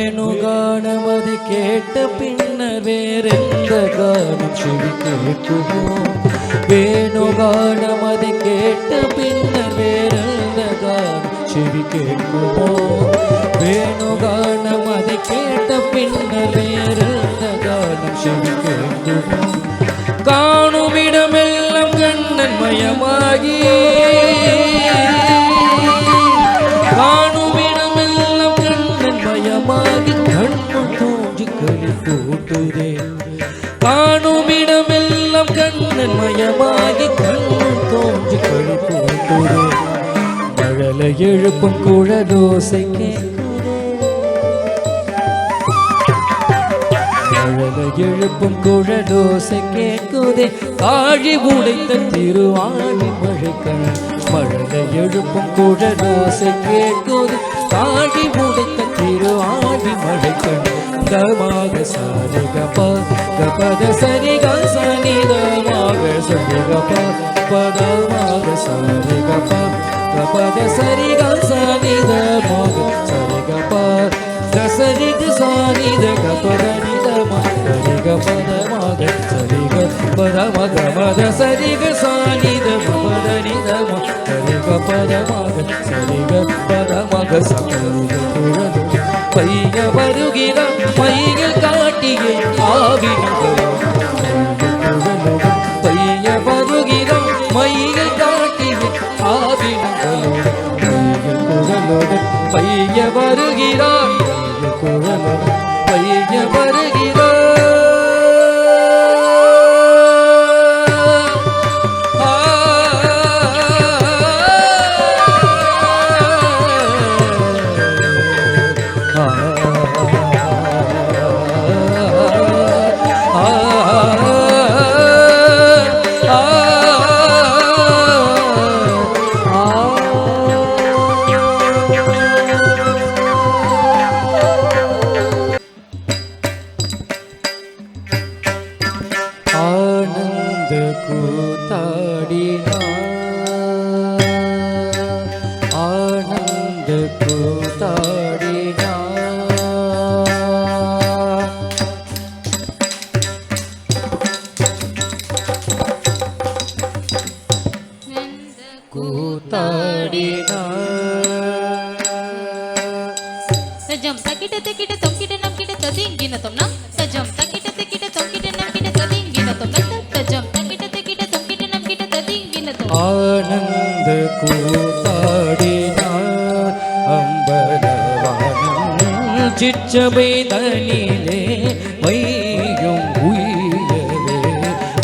வேணுகானமது கேட்ட பின்னர் வேறெந்த கானம் செவி கேட்குமோ வேணுகானமது கேட்ட பின்னர் வேறெந்த கானம் செவி கேட்குமோ வேணுகானமது கேட்ட பின்னர் வேறெந்த கானம் செவி கேட்குமோ காணுமிடமெல்லாம் கண்ணன் மயமாகி காணுமிடமெல்லாம் கண்ணன் மயமாகி கண்ணுள் தோன்றி களி கூட்டுதே காணுமிடமெல்லாம் கண்ணன் மயமாகி கண்ணுள் தோன்றி களி கூட்டுதே மழலை எழுப்பும் குழலோசை மழலை எழுப்பும் குழலோசை கேட்குதே காழி உடைத்த திருவாணி மழைக்கண் மழலை எழுப்பும் குழலோசை கேட்குதே காழி உடைத்த திருவாணி மழைக்கண் தமாக சரி கப கபத சரி க சனி தமாக சரி கப பதமாக சரி கப கபத சரி க சனி தமாக சரி கப சரி க சனி த கபத நி த ம சரி க பதமாக சரி க பதமாக மத சரி க சனி த பத நி த ம சரி க பதமாக சரி க பதமாக சகரி குழல் பைய வருகிற பையில் காட்டியே ஆவினங்களோடு பைய வருகிற மையில் காட்டியே ஆவினங்களோடு குழலோடு பைய வருகிறார் குழலோடு பைய வருகிறார் ஆனந்த கூத்தாடினார் ஆனந்த கூத்தாடினார் கூத்தாடினார் சஜம் தக்கிட்ட தக்கிட்ட தொக்கிட்ட நம் கிட்ட ததிங்கின தொன்னம் சஜம் தக்கிட்ட தக்கிட்ட தொக்கிட்ட நம் கிட்ட ததிங்கின தொன்னம் சஜம் தக்கிட்ட தக்கிட்ட தொக்கிட்ட நம் கிட்ட ததிங்கின தொன்னம் ஆனந்த கூத்தாடினார் அம்பலவானம் சிற்றபை தனிலே வையும் உயிரவே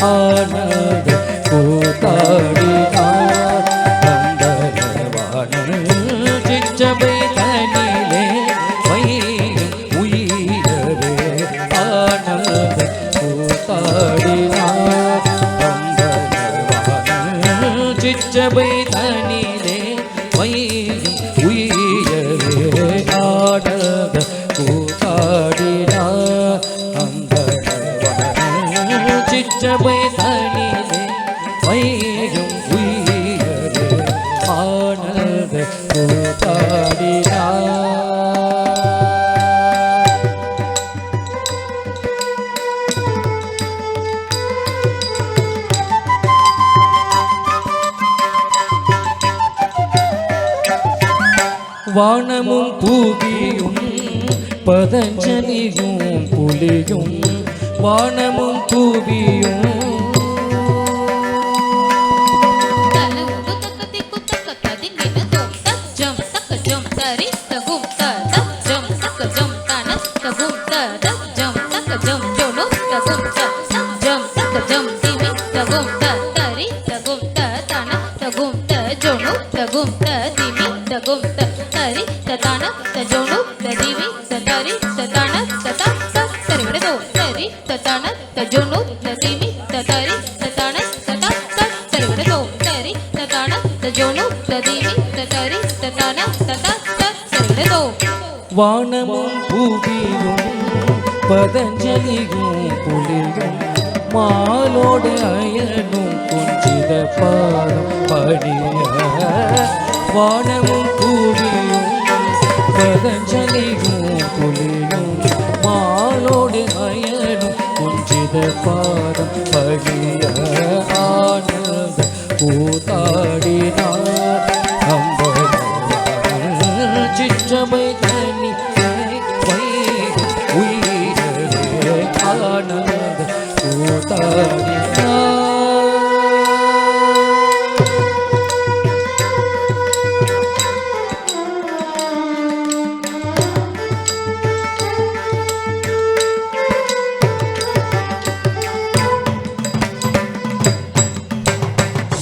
ஆனந்த கூத்தாடினார் அம்பலவானம் சிற்றபை தனிலே வையும் உயிரவே ஆனந்த கூத்தாடினார் அம்பலவானம் சிற்றபை தனிலே வையும் உயிரவே ஆனந்த கூத்தாடினார் அம்பலவானம் சிற்றபை தனிலே வையும் உயிரே ஆனந்த கூத்தாடினார். வானமும் பூமியும் பதஞ்சலியும் புலியும் வானமும் பூமியும் தலங்கு தக்கதி குத்தக்க ததிங்கின தோம் தஜம் தக்கஜம் தரி தகும் தஜம் தக்கஜம் தன தகும் தஜம் தக்கஜம் ஜோனு தகும் தஜம் தக்கஜம் திமி தகும் தரி தகும் தன தகும் தஜோனு தகும் திமி தகும் தரி தன தஜோனு ததிவி தரி தன தத சரிவிடதோ தரி தன தஜோனு ததிவி தரி தன தத சரிவிடதோ தரி தன தஜோனு ததிவி தரி தன தத சரிவிடதோ. வானமும் பூமியும் பதஞ்சலியும் புலியும் மாலோடு அயனும் குஞ்சித பாதம் படிய வானமும் பூமியும் பதஞ்சலியும் புலியும் மாலோடு அயனும் குஞ்சித பாதம் படிய ஆனந்த கூத்தாடினார் அம்பர் சிற்றபை தனி உயிரே ஆனந்த கூத்தாடினார்.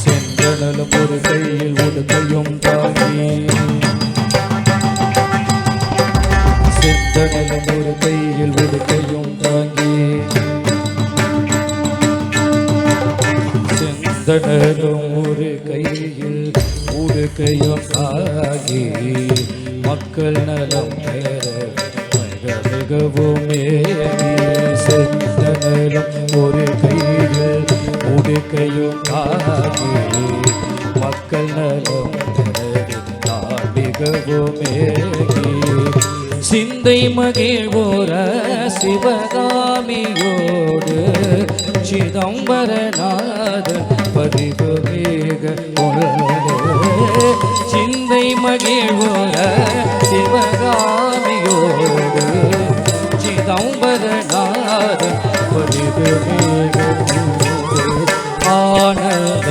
செந்தணலும் ஒரு கையில் உடுக்கையும் தாங்கி செந்தணலும் ஒரு கையில் உடுக்கையும் தாங்கி செந்தணலும் ஒரு கையில் உடுக்கையும் தாங்கி மக்கள் நலம் பெற மிகவும் செந்தணலும் ஒரு கையில் உடுக்கையும் தாங்கி மக்கள் நலம் நான் மிகவும் சிந்தை மகிழ்வோர சிவகாமியோடு சிதம்பரநாதன் பதிவு வேக சிந்தை மகிழ்வோர சிவகாமியோடு சிதம்பரநாதன் பதிவு வேக ஆனந்த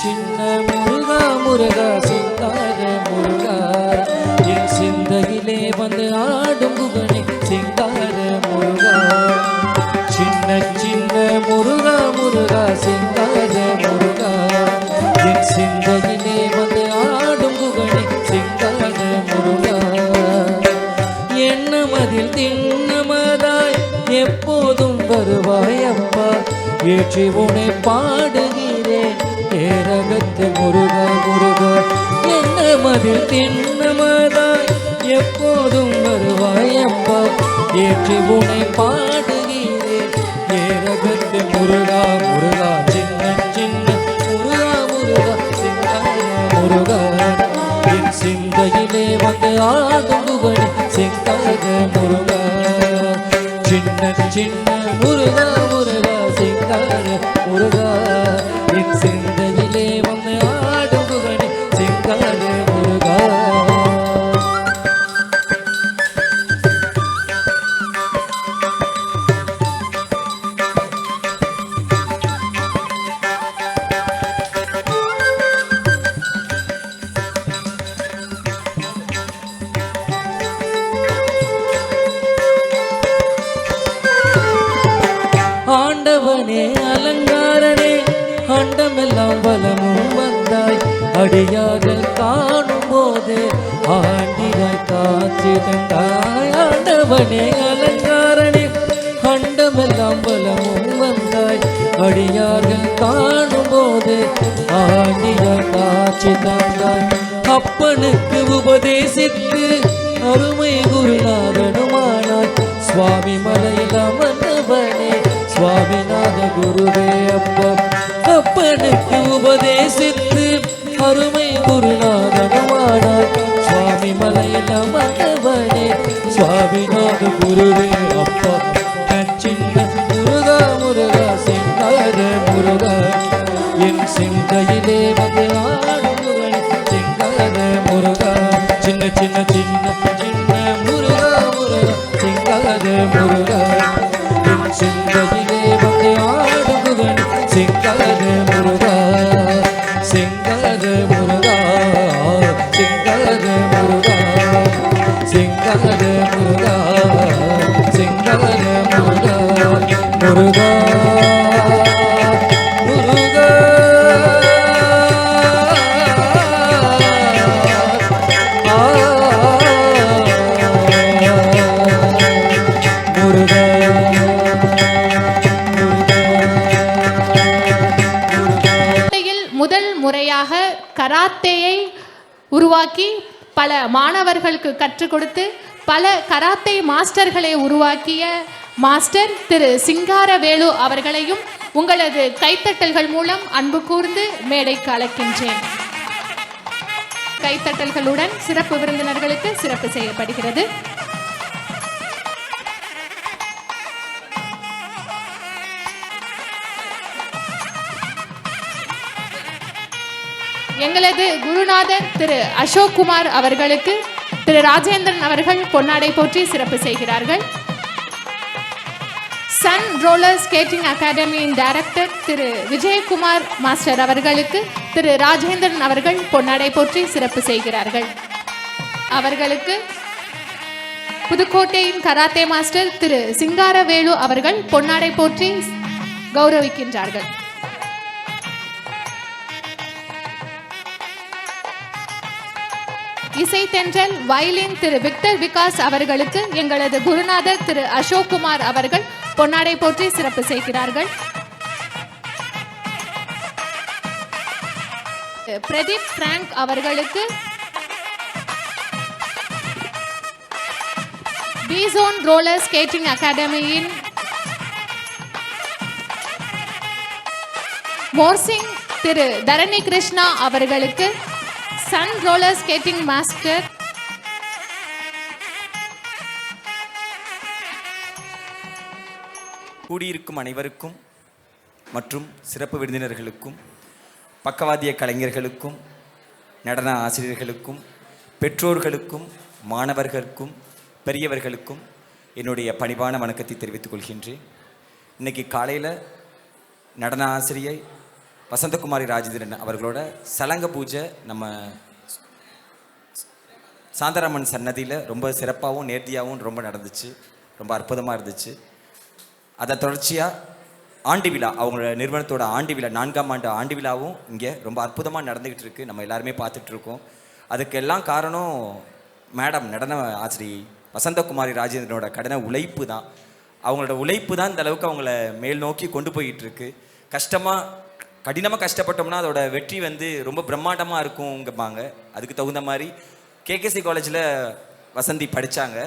சின்ன முருகா முருகா சிங்கார முருகா என் சிந்தையிலே வந்து ஆடும் குகனை சிங்கார முருகா சின்ன சின்ன முருகா முருகா சிங்கார முருகா என் சிந்தையிலே வந்து ஆடும் குகனை சிங்கார முருகா எண்ணமதில் திண்ணமதாய் எப்போதும் வருவாய் அப்பா ஏற்றி உனை பாடுகிறேன் ஏரகத்து முருகா முருகா எண்ணமதில் திண்ணமதாய் எப்போதும் வருவாய் அப்பா ஏற்றி உனை பாடுகிறேன் ஏரகத்து முருகா முருகா சின்ன சின்ன முருகா முருகா சிங்கார முருகா என் சிந்தையிலே வந்து ஆடும் குகனை சிங்கார முருகா சின்ன சின்ன முருகா முருகா சிங்கார முருகா என் சிந்தையிலே வந்து ஆடும் குகனை சிங்கார முருகா ஆண்டவனே அலங்காரனே அண்டமெல்லாம் வலமும் வந்தாய் அடியார்கள் காணும் போது ஆண்டினாய் காட்சி தந்தாய் ஆண்டவனே அலங்காரனே அண்டமெல்லாம் வலமும் வந்தாய் அடியார்கள் காணும் போது ஆண்டினாய் காட்சி தந்தாய் அப்பனுக்கு உபதேசித்து அருமை குருநாதனுமானாய் சுவாமி மலையில் அமர்ந்தவனே சுவாமிநாத குருவே அப்பா அப்பனுக்கு உபதேசித்து அருமை குருநாதனுமானாய் சுவாமி மலையில் அமர்ந்தவனே சுவாமிநாத குருவே அப்பா சின்ன முருகா முருகா சிங்கார முருகா என் சிந்தையிலே வந்து ஆடுவன் சிங்கார முருகா சின்ன சின்ன சின்ன சின்ன முருகா முருகா சிங்கார முருகா என் சிந்தையிலே வந்து ஆடுவன் சிங்கார முருகா சிங்கார முருகா சிங்கார முருகா சிங்கார முருகா சிங்கார முருகா முருகா முருகா முதல் முறையாக கராத்தேயை உருவாக்கி பல மாணவர்களுக்கு கற்றுக் கொடுத்து பல கராத்தே மாஸ்டர்களை உருவாக்கிய மாஸ்டர் திரு சிங்காரவேலு அவர்களையும் உங்களது கைத்தட்டல்கள் மூலம் அன்பு கூர்ந்து மேடைக்கு அழைக்கின்றேன். கைத்தட்டல்களுடன் சிறப்பு விருந்தினர்களுக்கு சிறப்பு செய்யப்படுகிறது. எங்களது குருநாதர் திரு அசோக் குமார் அவர்களுக்கு திரு ராஜேந்திரன் அவர்கள் பொன்னாடை போற்றி சிறப்பு செய்கிறார்கள். சன் ரோலர் ஸ்கேட்டிங் அகாடமியின் டைரக்டர் திரு விஜயகுமார் மாஸ்டர் அவர்களுக்கு திரு ராஜேந்திரன் அவர்கள் பொன்னாடை போற்றி சிறப்பு செய்கிறார்கள். அவர்களுக்கு புதுக்கோட்டையின் கராத்தே மாஸ்டர் திரு சிங்காரவேலு அவர்கள் பொன்னாடை போற்றி கௌரவிக்கின்றார்கள். இசைத்தென்றல் வயலின் திரு விக்டர் விகாஸ் அவர்களுக்கு எங்களது குருநாதர் திரு அசோக் குமார் அவர்கள் பொன்னாடை போற்றி சிறப்பு செய்கிறார்கள். பிரதீப் பிராங்க் அவர்களுக்கு பீசோன் ரோலர் ஸ்கேட்டிங் அகாடமியின் மோர்சிங் திரு தரணி கிருஷ்ணா அவர்களுக்கு சன் ரோலர் ஸ்கேட்டிங் மாஸ்டர் கூடியிருக்கும் அனைவருக்கும் மற்றும் சிறப்பு விருந்தினர்களுக்கும் பக்கவாத்திய கலைஞர்களுக்கும் நடன ஆசிரியர்களுக்கும் பெற்றோர்களுக்கும் மாணவர்களுக்கும் பெரியவர்களுக்கும் என்னுடைய பணிவான வணக்கத்தை தெரிவித்துக் கொள்கின்றேன். இன்றைக்கி காலையில் நடன ஆசிரியை வசந்தகுமாரி ராஜேந்திரன் அவர்களோட சலங்க பூஜை நம்ம சாந்தராமன் சன்னதியில் ரொம்ப சிறப்பாகவும் நேர்த்தியாகவும் ரொம்ப நடந்துச்சு. ரொம்ப அற்புதமாக இருந்துச்சு. அதை தொடர்ச்சியாக ஆண்டு விழா, அவங்களோட நிறுவனத்தோட ஆண்டு விழா 4ஆம் ஆண்டு ஆண்டு விழாவும் இங்கே ரொம்ப அற்புதமாக நடந்துக்கிட்டு இருக்குது. நம்ம எல்லாருமே பார்த்துட்ருக்கோம். அதுக்கு எல்லாம் காரணம் மேடம் நடன ஆசிரியை வசந்தகுமாரி ராஜேந்திரனோட கடின உழைப்பு தான். அவங்களோட உழைப்பு தான் இந்த அளவுக்கு அவங்கள மேல் நோக்கி கொண்டு போயிட்டு இருக்கு. கடினமாக கஷ்டப்பட்டோம்னா அதோட வெற்றி வந்து ரொம்ப பிரம்மாண்டமாக இருக்குங்கம்பாங்க. அதுக்கு தகுந்த மாதிரி கேகேசி காலேஜில் வசந்தி படித்தாங்க.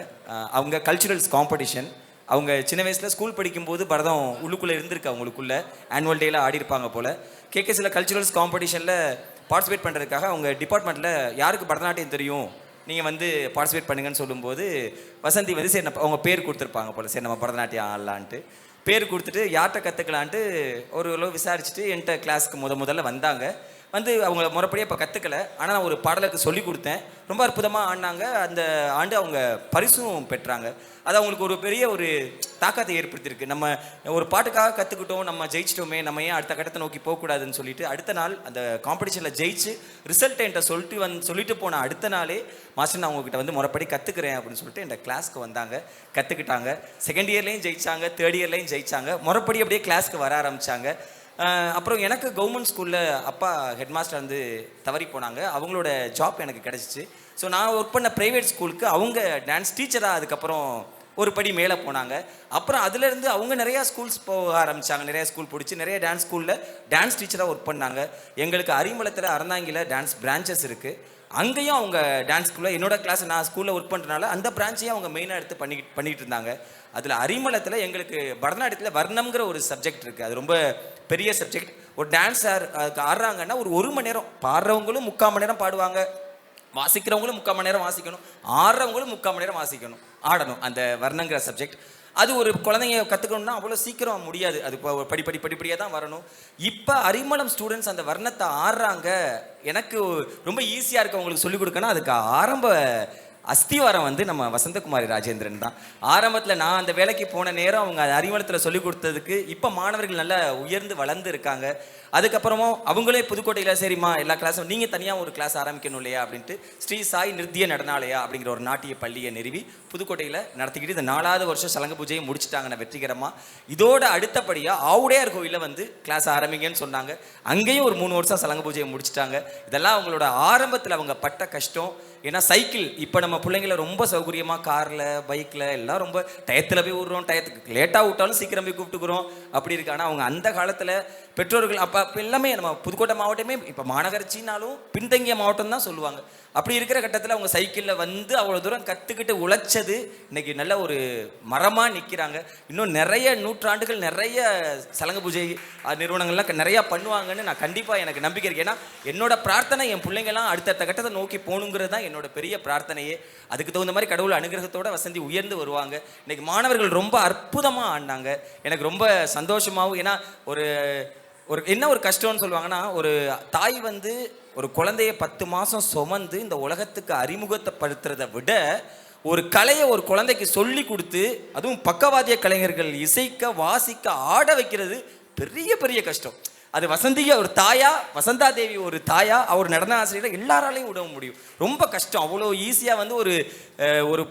அவங்க கல்ச்சுரல்ஸ் காம்படிஷன், அவங்க சின்ன வயசில் ஸ்கூல் படிக்கும்போது பரதம் உள்ளுக்குள்ளே இருந்திருக்கு. அவங்களுக்குள்ள ஆனுவல் டேயில் ஆடிருப்பாங்க போல். கேகேசியில் கல்ச்சுரல்ஸ் காம்படிஷனில் பார்ட்டிசிபேட் பண்ணுறதுக்காக அவங்க டிபார்ட்மெண்ட்டில் யாருக்கு பரதநாட்டியம் தெரியும் நீங்கள் வந்து பார்ட்டிசிபேட் பண்ணுங்கன்னு சொல்லும்போது வசந்தி வந்து சரி அவங்க பேர் கொடுத்துருப்பாங்க போல். சரி நம்ம பரதநாட்டியம் ஆடலான்ட்டு பேர் கொடுத்துட்டு யார்கிட்ட கற்றுக்கலான்ட்டு ஒரு விசாரிச்சுட்டு என்கிட்ட கிளாஸ்க்கு முதல்ல வந்தாங்க. வந்து அவங்க முறைப்படியே இப்போ கற்றுக்கல. ஆனால் நான் ஒரு பாடலுக்கு சொல்லி கொடுத்தேன். ரொம்ப அற்புதமாக ஆடினாங்க. அந்த ஆண்டு அவங்க பரிசும் பெற்றாங்க. அது அவங்களுக்கு ஒரு பெரிய ஒரு தாக்கத்தை ஏற்படுத்தியிருக்கு. நம்ம ஒரு பாட்டுக்காக கற்றுக்கிட்டோம், நம்ம ஜெயிச்சிட்டோமே, நம்ம ஏன் அடுத்த கட்டத்தை நோக்கி போகக்கூடாதுன்னு சொல்லிட்டு அடுத்த நாள் அந்த காம்படிஷனில் ஜெயிச்சு ரிசல்ட் என்கிட்ட சொல்லிட்டு போன அடுத்த நாளே மாஸ்டர் நான் உங்ககிட்ட வந்து முறைப்படி கற்றுக்கிறேன் அப்படின்னு சொல்லிட்டு என் கிளாஸ்க்கு வந்தாங்க, கற்றுக்கிட்டாங்க. செகண்ட் இயர்லேயும் ஜெயிச்சாங்க, தேர்ட் இயர்லேயும் ஜெயிச்சாங்க. முறைப்படி அப்படியே கிளாஸ்க்கு வர ஆரம்பித்தாங்க. அப்புறம் எனக்கு கவர்மெண்ட் ஸ்கூலில் அப்பா ஹெட் மாஸ்டர் வந்து தவறி போனாங்க. அவங்களோட ஜாப் எனக்கு கிடச்சிச்சு. ஸோ நான் ஒர்க் பண்ண ப்ரைவேட் ஸ்கூலுக்கு அவங்க டான்ஸ் டீச்சராக அதுக்கப்புறம் ஒரு படி மேலே போனாங்க. அப்புறம் அதுலேருந்து அவங்க நிறையா ஸ்கூல்ஸ் போக ஆரம்பித்தாங்க. நிறையா ஸ்கூல் பிடிச்சி நிறைய டான்ஸ் ஸ்கூலில் டான்ஸ் டீச்சராக ஒர்க் பண்ணாங்க. எங்களுக்கு அரிமளத்தில் அறந்தாங்கியில் டான்ஸ் பிரான்ச்சஸ் இருக்குது. அங்கேயும் அவங்க டான்ஸ் ஸ்கூலில் என்னோட கிளாஸ் நான் ஸ்கூலில் ஒர்க் பண்ணுறதுனால அந்த பிரான்ச்சையும் அவங்க மெயினாக எடுத்து பண்ணிக்கிட்டு இருந்தாங்க. அதில் அரிமளத்தில் எங்களுக்கு பரதநாட்டியத்தில் வர்ணம்ங்கிற ஒரு சப்ஜெக்ட் இருக்குது. அது ரொம்ப பெரிய சப்ஜெக்ட். ஒரு டான்ஸர் ஆடுறாங்கன்னா ஒரு மணி நேரம் பாடுறவங்களும் 3/4 மணி நேரம் பாடுவாங்க, வாசிக்கிறவங்களும் 3/4 மணி நேரம் வாசிக்கணும், ஆடுறவங்களும் 3/4 மணி நேரம் வாசிக்கணும், ஆடணும் அந்த வர்ணங்கிற சப்ஜெக்ட். அது ஒரு குழந்தைங்க கற்றுக்கணும்னா அவ்வளோ சீக்கிரம் முடியாது. அது இப்போ படிப்படியாக தான் வரணும். இப்போ அரிமளம் ஸ்டூடெண்ட்ஸ் அந்த வர்ணத்தை ஆடுறாங்க. எனக்கு ரொம்ப ஈஸியாக இருக்கு அவங்களுக்கு சொல்லிக் கொடுக்கணும். அதுக்கு ஆரம்ப அஸ்திவாரம் வந்து நம்ம வசந்தகுமாரி ராஜேந்திரன் தான். ஆரம்பத்தில் நான் அந்த வேலைக்கு போன நேரம் அவங்க அறிவலத்தில் சொல்லிக் கொடுத்ததுக்கு இப்போ மாணவர்கள் நல்லா உயர்ந்து வளர்ந்து இருக்காங்க. அதுக்கப்புறமும் அவங்களே புதுக்கோட்டையில் சரிம்மா எல்லா கிளாஸும் நீங்கள் தனியாக ஒரு கிளாஸ் ஆரம்பிக்கணும் இல்லையா அப்படின்ட்டு ஸ்ரீ சாய் நிருத்திய நடனாலயா அப்படிங்கிற ஒரு நாட்டிய பள்ளியை நிறுவி புதுக்கோட்டையில் நடத்திக்கிட்டு இந்த 4வது வருஷம் சலங்கு பூஜையை முடிச்சுட்டாங்க வெற்றிகரமாக. இதோட அடுத்தபடியாக ஆவுடையார் கோயிலில் வந்து கிளாஸ் ஆரம்பிங்கன்னு சொன்னாங்க. அங்கேயும் ஒரு 3 வருஷம் சலங்கு பூஜையை முடிச்சுட்டாங்க. இதெல்லாம் அவங்களோட ஆரம்பத்தில் அவங்க பட்ட கஷ்டம். ஏன்னா சைக்கிள் இப்போ நம்ம பிள்ளைங்களை ரொம்ப சௌகரியமாக காரில் பைக்கில் எல்லாம் ரொம்ப டயத்தில் போய் விட்றோம், டயத்துக்கு லேட்டாக விட்டாலும் சீக்கிரம் போய் கூப்பிட்டுக்கிறோம் அப்படி இருக்கு. ஆனால் அவங்க அந்த காலத்தில் பெற்றோர்கள் அப்போ எல்லாமே நம்ம புதுக்கோட்டை மாவட்டமே இப்போ மாநகராட்சினாலும் பின்தங்கிய மாவட்டம் தான் சொல்லுவாங்க. அப்படி இருக்கிற கட்டத்தில் அவங்க சைக்கிளில் வந்து அவ்வளோ தூரம் கற்றுக்கிட்டு உழைச்சது இன்னைக்கு நல்ல ஒரு மரமாக நிற்கிறாங்க. இன்னும் நிறைய நூற்றாண்டுகள் நிறைய சலங்கு பூஜை நிறுவனங்கள்லாம் நிறையா பண்ணுவாங்கன்னு நான் கண்டிப்பாக எனக்கு நம்பிக்கை இருக்கு. ஏன்னா என்னோட பிரார்த்தனை என் பிள்ளைங்கள்லாம் அடுத்தடுத்த கட்டத்தை நோக்கி போகணுங்கிறது தான் என்னோட பெரிய பிரார்த்தனையே. அதுக்கு தகுந்த மாதிரி கடவுள் அனுகிரகத்தோட வசந்தி உயர்ந்து வருவாங்க. இன்னைக்கு மாணவர்கள் ரொம்ப அற்புதமாக ஆடினாங்க. எனக்கு ரொம்ப சந்தோஷமாகவும். ஏன்னா ஒரு என்ன ஒரு கஷ்டம்னு சொல்லுவாங்கன்னா, ஒரு தாய் வந்து ஒரு குழந்தைய 10 மாதம் சுமந்து இந்த உலகத்துக்கு அறிமுகத்தைப்படுத்துறதை விட ஒரு கலையை ஒரு குழந்தைக்கு சொல்லி கொடுத்து அதுவும் பக்கவாதிய கலைஞர்கள் இசைக்க வாசிக்க ஆட வைக்கிறது பெரிய பெரிய கஷ்டம். அது வசந்திய ஒரு தாயா, வசந்தா தேவி ஒரு தாயா, அவர் நடன ஆசிரியரை எல்லாராலையும் உதவ முடியும். ரொம்ப கஷ்டம். அவ்வளோ ஈஸியாக வந்து ஒரு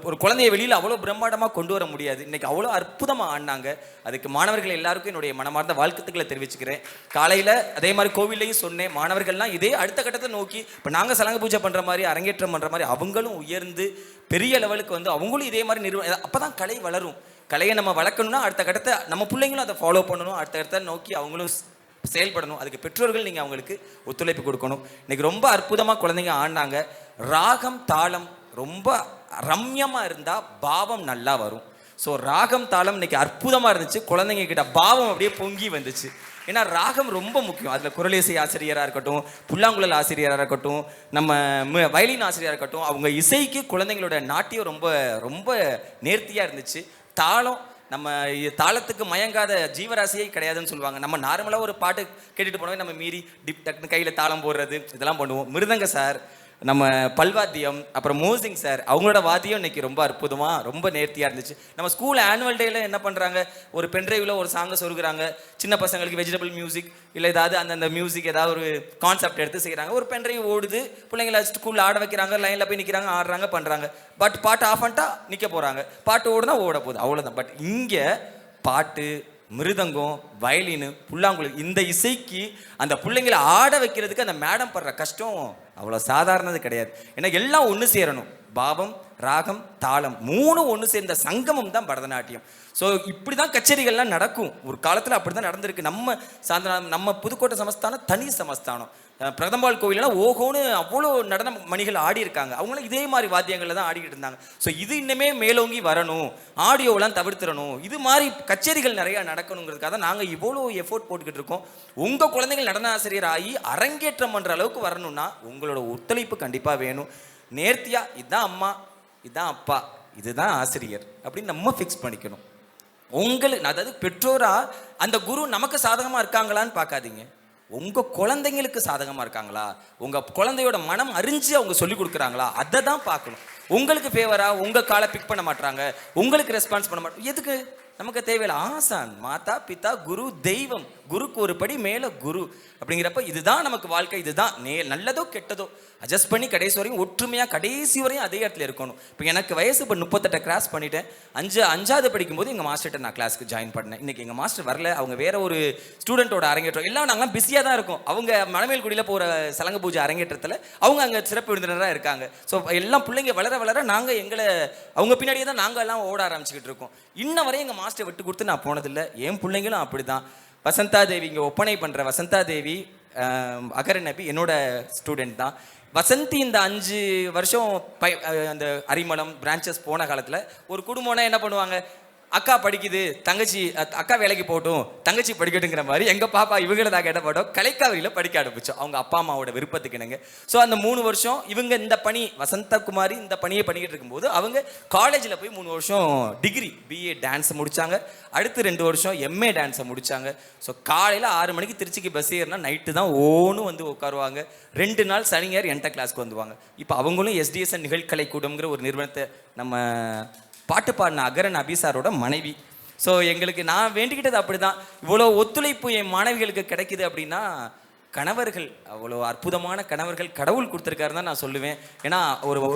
ஒரு குழந்தைய வெளியில் அவ்வளோ பிரம்மாண்டமாக கொண்டு வர முடியாது. இன்றைக்கி அவ்வளோ அற்புதமாக ஆடினாங்க. அதுக்கு மாணவர்கள் எல்லாருக்கும் என்னுடைய மனமார்ந்த வாழ்த்துக்களை தெரிவிச்சுக்கிறேன். காலையில் அதே மாதிரி கோவில்லையும் சொன்னேன், மாணவர்கள்லாம் இதே அடுத்த கட்டத்தை நோக்கி இப்போ நாங்கள் சலங்கு பூஜை பண்ணுற மாதிரி அரங்கேற்றம் பண்ணுற மாதிரி அவங்களும் உயர்ந்து பெரிய லெவலுக்கு வந்து அவங்களும் இதே மாதிரி அப்போ தான் கலை வளரும். கலையை நம்ம வளர்க்கணும்னா அடுத்த கட்டத்தை நம்ம பிள்ளைங்களும் அதை ஃபாலோ பண்ணணும், அடுத்த கட்டத்தை நோக்கி அவங்களும் செயல்படணும். அதுக்கு பெற்றோர்கள் நீங்கள் அவங்களுக்கு ஒத்துழைப்பு கொடுக்கணும். இன்னைக்கு ரொம்ப அற்புதமாக குழந்தைங்க ஆடினாங்க. ராகம் தாளம் ரொம்ப ரம்யமாக இருந்தால் பாவம் நல்லா வரும். ஸோ ராகம் தாளம் இன்னைக்கு அற்புதமாக இருந்துச்சு. குழந்தைங்க கிட்ட பாவம் அப்படியே பொங்கி வந்துச்சு. ஏன்னா ராகம் ரொம்ப முக்கியம். அதில் குரலேசை ஆசிரியராக இருக்கட்டும், புல்லாங்குழல் ஆசிரியராக இருக்கட்டும், நம்ம வயலின் ஆசிரியராக இருக்கட்டும், அவங்க இசைக்கு குழந்தைங்களோட நாட்டியம் ரொம்ப ரொம்ப நேர்த்தியாக இருந்துச்சு. தாளம் நம்ம தாளத்துக்கு மயங்காத ஜீவராசியே கிடையாதுன்னு சொல்லுவாங்க. நம்ம நார்மலாக ஒரு பாட்டு கேட்டுட்டு போனோம், நம்ம மீறி டிப் டக்குன்னு கையில் தாளம் போடுறது இதெல்லாம் பண்ணுவோம். மிருதங்க சார், நம்ம பல்வாத்தியம், அப்புறம் மோசிங் சார், அவங்களோட வாத்தியம் இன்னைக்கு ரொம்ப அற்புதமாக ரொம்ப நேர்த்தியாக இருந்துச்சு. நம்ம ஸ்கூல் ஆனுவல் டேயில் என்ன பண்ணுறாங்க, ஒரு பென்ட்ரைவில் ஒரு சாங்கை சொருகிறாங்க. சின்ன பசங்களுக்கு வெஜிடபிள் மியூசிக் இல்லை ஏதாவது அந்தந்த மியூசிக் ஏதாவது ஒரு கான்செப்ட் எடுத்து செய்கிறாங்க. ஒரு பென்ட்ரைவ் ஓடுது, பிள்ளைங்களை ஸ்கூலில் ஆட வைக்கிறாங்க, லைனில் போய் நிற்கிறாங்க, ஆடுறாங்க, பண்ணுறாங்க. பட் பாட்டு ஆஃப் பண்ணிட்டா நிற்க போகிறாங்க, பாட்டு ஓடுனா ஓட போகுது, அவ்வளோதான். பட் இங்கே பாட்டு, மிருதங்கம், வயலின், புல்லாங்குழல் இந்த இசைக்கு அந்த பிள்ளைங்களை ஆட வைக்கிறதுக்கு அந்த மேடம் படுற கஷ்டம் அவ்வளோ சாதாரணது கிடையாது. ஏன்னா எல்லாம் ஒன்று சேரணும். பாவம், ராகம், தாளம் 3 ஒன்று சேர்ந்த சங்கமம் தான் பரதநாட்டியம். ஸோ இப்படி தான் கச்சேரிகள்லாம் நடக்கும். ஒரு காலத்தில் அப்படி தான் நடந்திருக்கு. நம்ம புதுக்கோட்டை சமஸ்தானம் தனி சமஸ்தானம். பிரதம்பாள் கோயிலெலாம் ஓகோன்னு அவ்வளோ நடன மணிகள் ஆடி இருக்காங்க. அவங்களும் இதே மாதிரி வாத்தியங்களில் தான் ஆடிக்கிட்டு இருந்தாங்க. ஸோ இது இன்னுமே மேலோங்கி வரணும், ஆடியோவெலாம் தவிர்த்துடணும், இது மாதிரி கச்சேரிகள் நிறையா நடக்கணுங்கிறதுக்காக தான் நாங்கள் இவ்வளோ எஃபோர்ட் போட்டுக்கிட்டு இருக்கோம். உங்கள் குழந்தைகள் நடன ஆசிரியர் ஆகி அரங்கேற்றம் பண்ணுற அளவுக்கு வரணும்னா உங்களோட ஒத்துழைப்பு கண்டிப்பாக வேணும். நேர்த்தியாக இதுதான் அம்மா, இதுதான் அப்பா, இதுதான் ஆசிரியர் அப்படின்னு நம்ம ஃபிக்ஸ் பண்ணிக்கணும். உங்களுக்கு அதாவது பெற்றோராக அந்த குரு நமக்கு சாதகமாக இருக்காங்களான்னு பார்க்காதீங்க. உங்கள் குழந்தைங்களுக்கு சாதகமாக இருக்காங்களா, உங்கள் குழந்தையோட மனம் அறிஞ்சு அவங்க சொல்லி கொடுக்குறாங்களா, அதை தான் பார்க்கணும். உங்களுக்கு ஃபேவராக உங்கள் காலை பிக் பண்ண மாட்டாங்க, உங்களுக்கு ரெஸ்பான்ஸ் பண்ண மாட்டாங்க, எதுக்கு? நமக்கு தேவையில்லை. ஆசான், மாதா, பிதா, குரு, தெய்வம், குருக்கு ஒரு படி மேலே குரு அப்படிங்கிறப்ப இதுதான் நமக்கு வாழ்க்கை. இதுதான் நல்லதோ கெட்டதோ அட்ஜஸ்ட் பண்ணி கடைசி வரையும் ஒற்றுமையாக கடைசி வரையும் அதே இடத்துல இருக்கணும். இப்போ எனக்கு வயசு இப்போ 38 கிராஸ் பண்ணிட்டேன். அஞ்சாவது படிக்கும்போது எங்கள் மாஸ்டர்கிட்ட நான் கிளாஸ்க்கு ஜாயின் பண்ணேன். இன்றைக்கி எங்கள் மாஸ்டர் வரல, அவங்க வேற ஒரு ஸ்டூடெண்ட்டோட அரங்கேற்றம், எல்லாம் நாங்களாம் பிஸியாக தான் இருக்கோம். அவங்க மணமேல்குடியில் போகிற சலங்க பூஜை அரங்கேற்றத்தில் அவங்க அங்கே சிறப்பு விருந்தினராக இருக்காங்க. ஸோ எல்லாம் பிள்ளைங்க வளர வளர நாங்கள் அவங்க பின்னாடியே தான் நாங்கள் எல்லாம் ஓட ஆரம்பிச்சுக்கிட்டு இருக்கோம். இன்ன வரையும் எங்கள் மாஸ்டர் விட்டு கொடுத்து நான் போனதில்லை. என் பிள்ளைங்களும் அப்படி தான். வசந்தா தேவி, இங்கே ஒப்பனை பண்ணுற வசந்தா தேவி அகரன் நபி என்னோட ஸ்டூடெண்ட் தான். வசந்தி இந்த 5 வருஷம் அந்த அரிமளம் பிரான்ச்சஸ் போன காலத்தில் ஒரு குடும்பம்னா என்ன பண்ணுவாங்க, அக்கா படிக்குது, அக்கா வேலைக்கு போகட்டும், தங்கச்சி படிக்கட்டுங்கிற மாதிரி எங்கள் பாப்பா இவங்களை தான் கேட்ட போட்டோம் கலைக்காவிரியில் படிக்க ஆரம்பித்தோம், அவங்க அப்பா அம்மாவோட விருப்பத்துக்கு என்னங்க. ஸோ அந்த 3 வருஷம் இவங்க இந்த பணி வசந்த குமாரி இந்த பணியை பண்ணிக்கிட்டு இருக்கும்போது அவங்க காலேஜில் போய் 3 வருஷம் டிகிரி பிஏ டான்ஸை முடித்தாங்க. அடுத்து 2 வருஷம் எம்ஏ டான்ஸை முடித்தாங்க. ஸோ காலையில் 6 மணிக்கு திருச்சிக்கு பஸ் ஏறினா நைட்டு தான் ஓன்னு வந்து உட்காருவாங்க. 2 நாள் சனி ஞாயிறு என்கிட்ட கிளாஸ்க்கு வந்துவாங்க. இப்போ அவங்களும் எஸ்டிஎஸ்என் நிகழ்கலை கூடங்கிற ஒரு நிறுவனத்தை நம்ம பாட்டு பாடின அகரன் அபிசாரோட மனைவி. ஸோ எங்களுக்கு நான் வேண்டிக்கிட்டது அப்படி தான். இவ்வளோ ஒத்துழைப்பு என் மாணவிகளுக்கு கிடைக்குது அப்படின்னா கணவர்கள், அவ்வளோ அற்புதமான கணவர்கள் கடவுள் கொடுத்துருக்காரு தான் நான் சொல்லுவேன். ஏன்னா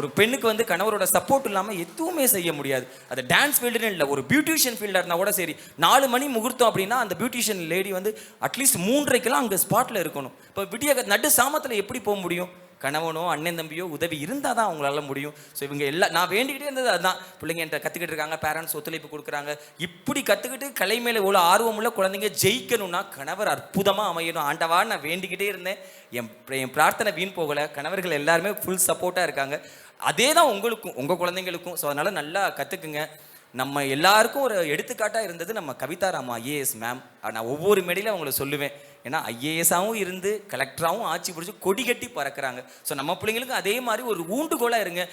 ஒரு பெண்ணுக்கு வந்து கணவரோட சப்போர்ட் இல்லாமல் எதுவுமே செய்ய முடியாது. அது டான்ஸ் ஃபீல்டுன்னு இல்லை, ஒரு பியூட்டிஷியன் ஃபீல்டாக இருந்தால் கூட சரி, 4 மணி முகூர்த்தம் அப்படின்னா அந்த பியூட்டிஷியன் லேடி வந்து அட்லீஸ்ட் 3:30க்கெல்லாம் அங்கே ஸ்பாட்டில் இருக்கணும். இப்போ விடிய நடு சாமத்தில் எப்படி போக முடியும்? கணவனோ அண்ணன் தம்பியோ உதவி இருந்தால் தான் அவங்களால முடியும். ஸோ இவங்க எல்லாம் நான் வேண்டிக்கிட்டே இருந்தது அதுதான். பிள்ளைங்க என்கிட்ட கற்றுக்கிட்டு இருக்காங்க, பேரண்ட்ஸ் ஒத்துழைப்பு கொடுக்குறாங்க. இப்படி கற்றுக்கிட்டு கலை மேலே இவ்வளோ ஆர்வமுள்ள குழந்தைங்க ஜெயிக்கணும்னா கணவர் அற்புதமாக அமையணும். ஆண்டவா நான் வேண்டிக்கிட்டே இருந்தேன். என் பிரார்த்தனை வீண் போகலை. கணவர்கள் எல்லாருமே ஃபுல் சப்போர்ட்டாக இருக்காங்க. அதே தான் உங்களுக்கும் உங்கள் குழந்தைங்களுக்கும். ஸோ அதனால் நல்லா கற்றுக்குங்க. நம்ம எல்லாருக்கும் ஒரு எடுத்துக்காட்டாக இருந்தது நம்ம கவிதா ராமா ஐஏஎஸ் மேம். நான் ஒவ்வொரு மேடையிலும் அவங்கள சொல்லுவேன். ஏன்னா ஐஏஎஸாகவும் இருந்து கலெக்டராகவும் ஆட்சி பிடிச்சி கொடி கட்டி பறக்கிறாங்க. ஸோ நம்ம பிள்ளைங்களுக்கும் அதே மாதிரி ஒரு ஊண்டுகோலாக இருங்க.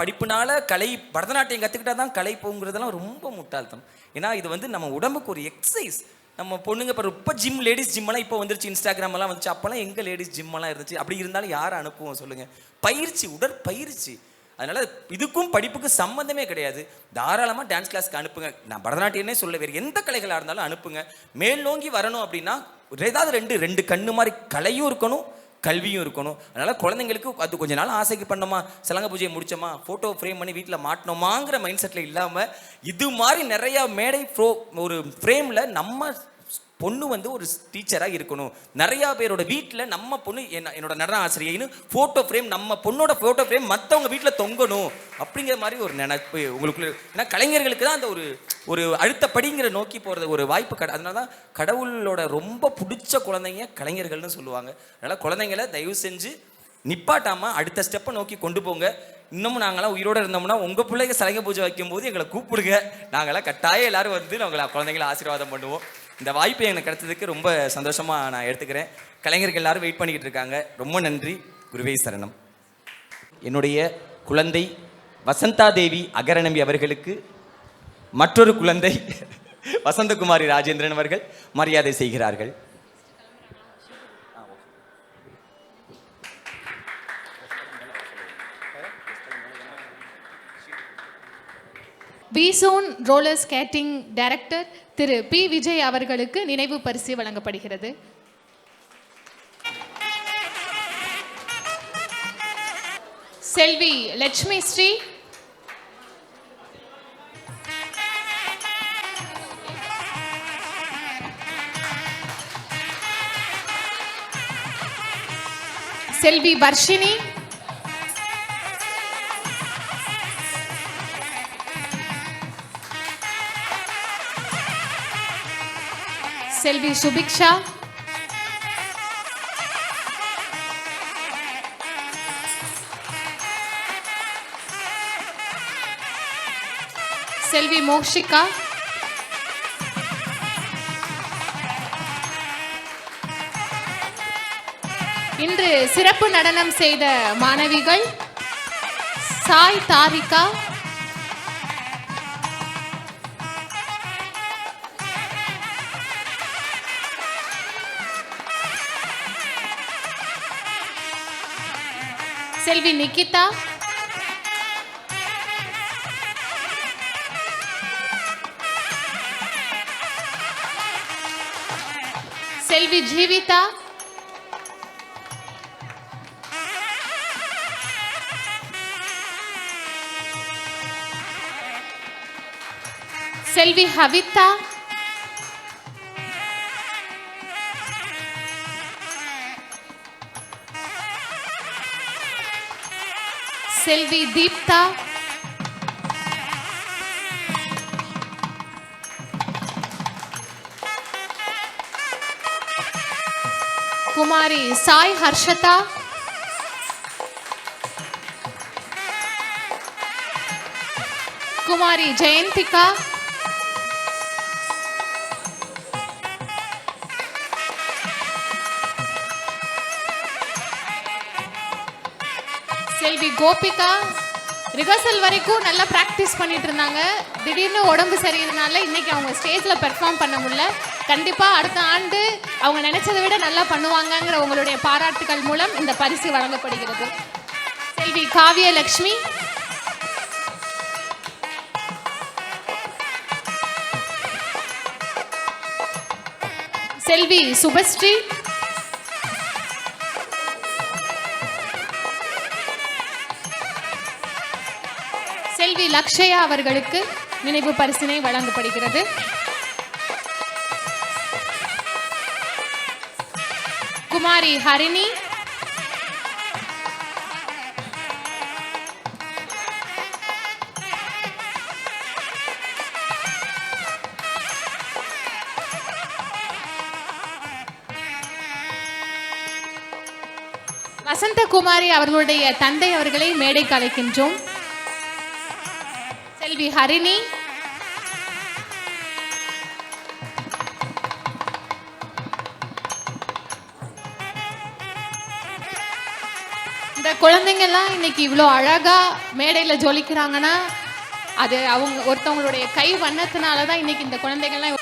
படிப்புனால கலை, பரதநாட்டியம் கற்றுக்கிட்டா தான் கலை போங்கிறதெல்லாம் ரொம்ப முட்டாள்தனம். ஏன்னா இது வந்து நம்ம உடம்புக்கு ஒரு எக்ஸசைஸ். நம்ம பொண்ணுங்க இப்போ ஜிம், லேடிஸ் ஜிம்மெல்லாம் இப்போ வந்துருச்சு, இன்ஸ்டாகிராம் எல்லாம் வந்துச்சு. அப்போல்லாம் எங்கே லேடிஸ் ஜிம்மெல்லாம் இருந்துச்சு? அப்படி இருந்தாலும் யாரை அனுப்புவோம் சொல்லுங்கள்? பயிற்சி, உடற்பயிற்சி. அதனால் இதுக்கும் படிப்புக்கும் சம்மந்தமே கிடையாது. தாராளமாக டான்ஸ் கிளாஸ்க்கு அனுப்புங்க. நான் பரதநாட்டியம்னே சொல்ல, வேறு எந்த கலைகளாக இருந்தாலும் அனுப்புங்க. மேல் நோங்கி வரணும் அப்படின்னா ஏதாவது ரெண்டு கண்ணு மாதிரி கலையும் இருக்கணும், கல்வியும் இருக்கணும். அதனால் குழந்தைங்களுக்கு அது கொஞ்ச நாள் ஆசைக்கு பண்ணோமா, சலங்க பூஜையை முடிச்சோமா, ஃபோட்டோ ஃப்ரேம் பண்ணி வீட்டில் மாட்டினோமாங்கிற மைண்ட் செட்டில் இல்லாமல் இது மாதிரி நிறையா மேடை ஒரு ஃப்ரேமில் நம்ம பொண்ணு வந்து ஒரு டீச்சராக இருக்கணும். நிறையா பேரோட வீட்டில் நம்ம பொண்ணு என்னோட நடன ஆசிரியைன்னு ஃபோட்டோ ஃப்ரேம், நம்ம பொண்ணோட ஃபோட்டோ ஃப்ரேம் மற்றவங்க வீட்டில் தொங்கணும் அப்படிங்கிற மாதிரி ஒரு நினைப்பு உங்களுக்குள்ள. ஏன்னா கலைஞர்களுக்கு தான் அந்த ஒரு அடுத்தபடிங்கிற நோக்கி போகிறது ஒரு வாய்ப்பு அதனால தான் கடவுளோட ரொம்ப பிடிச்ச குழந்தைங்க கலைஞர்கள்னு சொல்லுவாங்க. அதனால் குழந்தைங்களை தயவு செஞ்சு நிப்பாட்டாமல் அடுத்த ஸ்டெப்பை நோக்கி கொண்டு போங்க. இன்னமும் நாங்களாம் உயிரோடு இருந்தோம்னா உங்கள் பிள்ளைங்க சலங்க பூஜை வைக்கும்போது எங்களை கூப்பிடுங்க. நாங்களாம் கட்டாயம் எல்லோரும் வந்து நாங்களை குழந்தைங்களை ஆசீர்வாதம் பண்ணுவோம். இந்த வாய்ப்பு எனக்கு கிடைச்சதுக்கு ரொம்ப சந்தோஷமாக நான் எடுத்துக்கிறேன். கலைஞர்கள் எல்லாரும் வெயிட் பண்ணிக்கிட்டு இருக்காங்க. ரொம்ப நன்றி. குருவே சரணம். என்னுடைய குழந்தை வசந்தா தேவி அகரநம்பி அவர்களுக்கு மற்றொரு குழந்தை வசந்தகுமாரி ராஜேந்திரன் அவர்கள் மரியாதை செய்கிறார்கள். விசோன் ரோலர் ஸ்கேட்டிங் டைரக்டர் திரு பி விஜய் அவர்களுக்கு நினைவு பரிசு வழங்கப்படுகிறது. செல்வி லட்சுமி ஸ்ரீ, செல்வி வர்ஷினி, செல்வி சுபிக்ஷா, செல்வி மோஷிகா, இன்று சிறப்பு நடனம் செய்த மாணவிகள் சாய் தாரிகா, செல்வி நிகிதா, செல்வி ஜீவிதா, செல்வி ஹவிதா, செல்வி தீப்தா, குமாரி சாய் ஹர்ஷதா, குமாரி ஜெயந்திகா, செல்வி கோபிகா. ரிஹர்சல் வரைக்கும் நல்லா ப்ராக்டிஸ் பண்ணிட்டு இருந்தாங்க. திடீர்னு உடம்பு சரியில்லைனால இன்னைக்கு அவங்க ஸ்டேஜில் பெர்ஃபார்ம் பண்ண முடியல. கண்டிப்பாக அடுத்த ஆண்டு அவங்க நினைச்சதை விட நல்லா பண்ணுவாங்கங்கிற உங்களுடைய பாராட்டுகள் மூலம் இந்த பரிசு வழங்கப்படுகிறது. செல்வி காவியலட்சுமி, செல்வி சுபஸ்ரீ, செல்வி லக்ஷயா அவர்களுக்கு நினைவு பரிசினை வழங்கப்படுகிறது. குமாரி ஹரிணி, வசந்தகுமாரி அவர்களுடைய தந்தை அவர்களை மேடைக்கு அழைக்கின்றோம். செல்வி ஹரிணி, இந்த குழந்தைங்கள்லாம் இன்னைக்கு இவ்வளோ அழகா மேடையில் ஜொலிக்கிறாங்கன்னா அது அவங்க ஒருத்தவங்களுடைய கை வண்ணத்தினால தான் இன்னைக்கு இந்த குழந்தைங்கள்லாம்.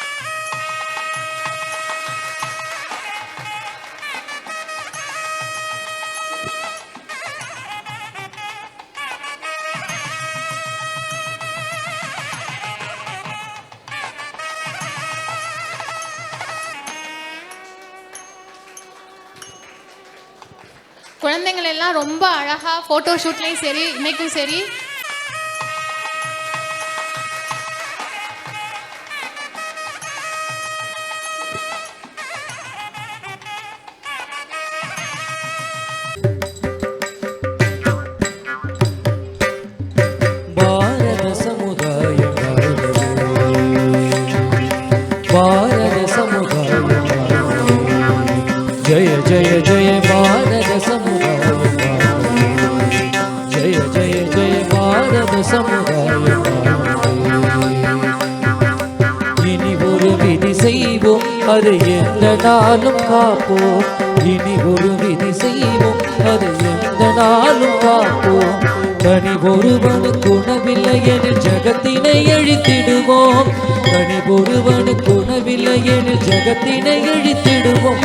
குழந்தைங்கள் எல்லாம் ரொம்ப அழகா போட்டோ ஷூட்லயும் சரி இன்னைக்கும் சரி பாரத சமுதாயம் பாரத சமுதாயம் ஜெய ஜெய ஜெய பாரத சமுதாயம் ஜெய ஜெய ஜெய பாரத சமுதாயம் இனி ஒரு விதி செய்வோம் அதை எந்த நாளும் காப்போம் இனி ஒரு விதி செய்வோம் அதை எந்த நாளும் காப்போம் கனி ஒருவனுக்கு உணவில்லை எனில் ஜகத்தினை அழித்திடுவோம் கனி ஒருவனுக்கு உணவில்லை எனில் ஜகத்தினை அழித்திடுவோம்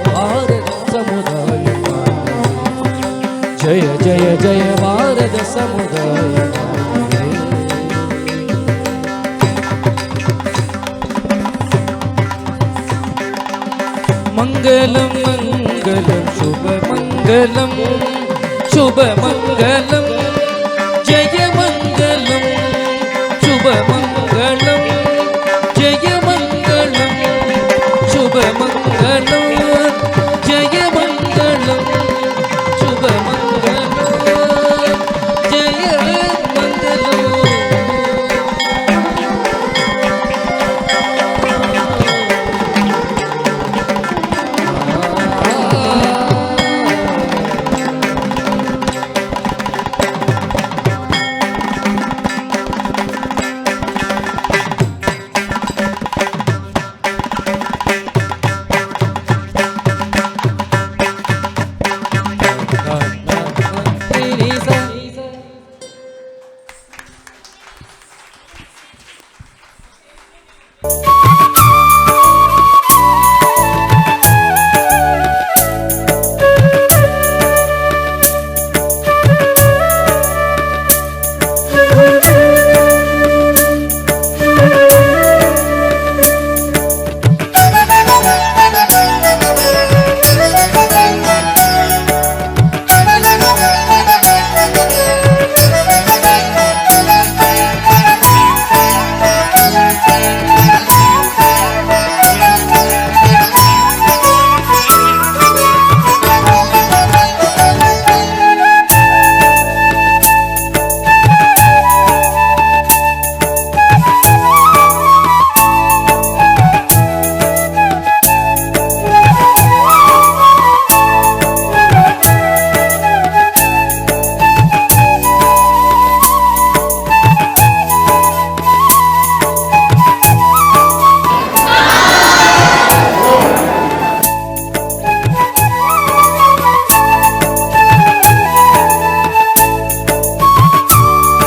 பாரத சமுதாயம் ஜெய ஜெய ஜெய பாரத சமுதாயம் மங்களம் மங்களம் சுப மங்களம் சுப மங்களம்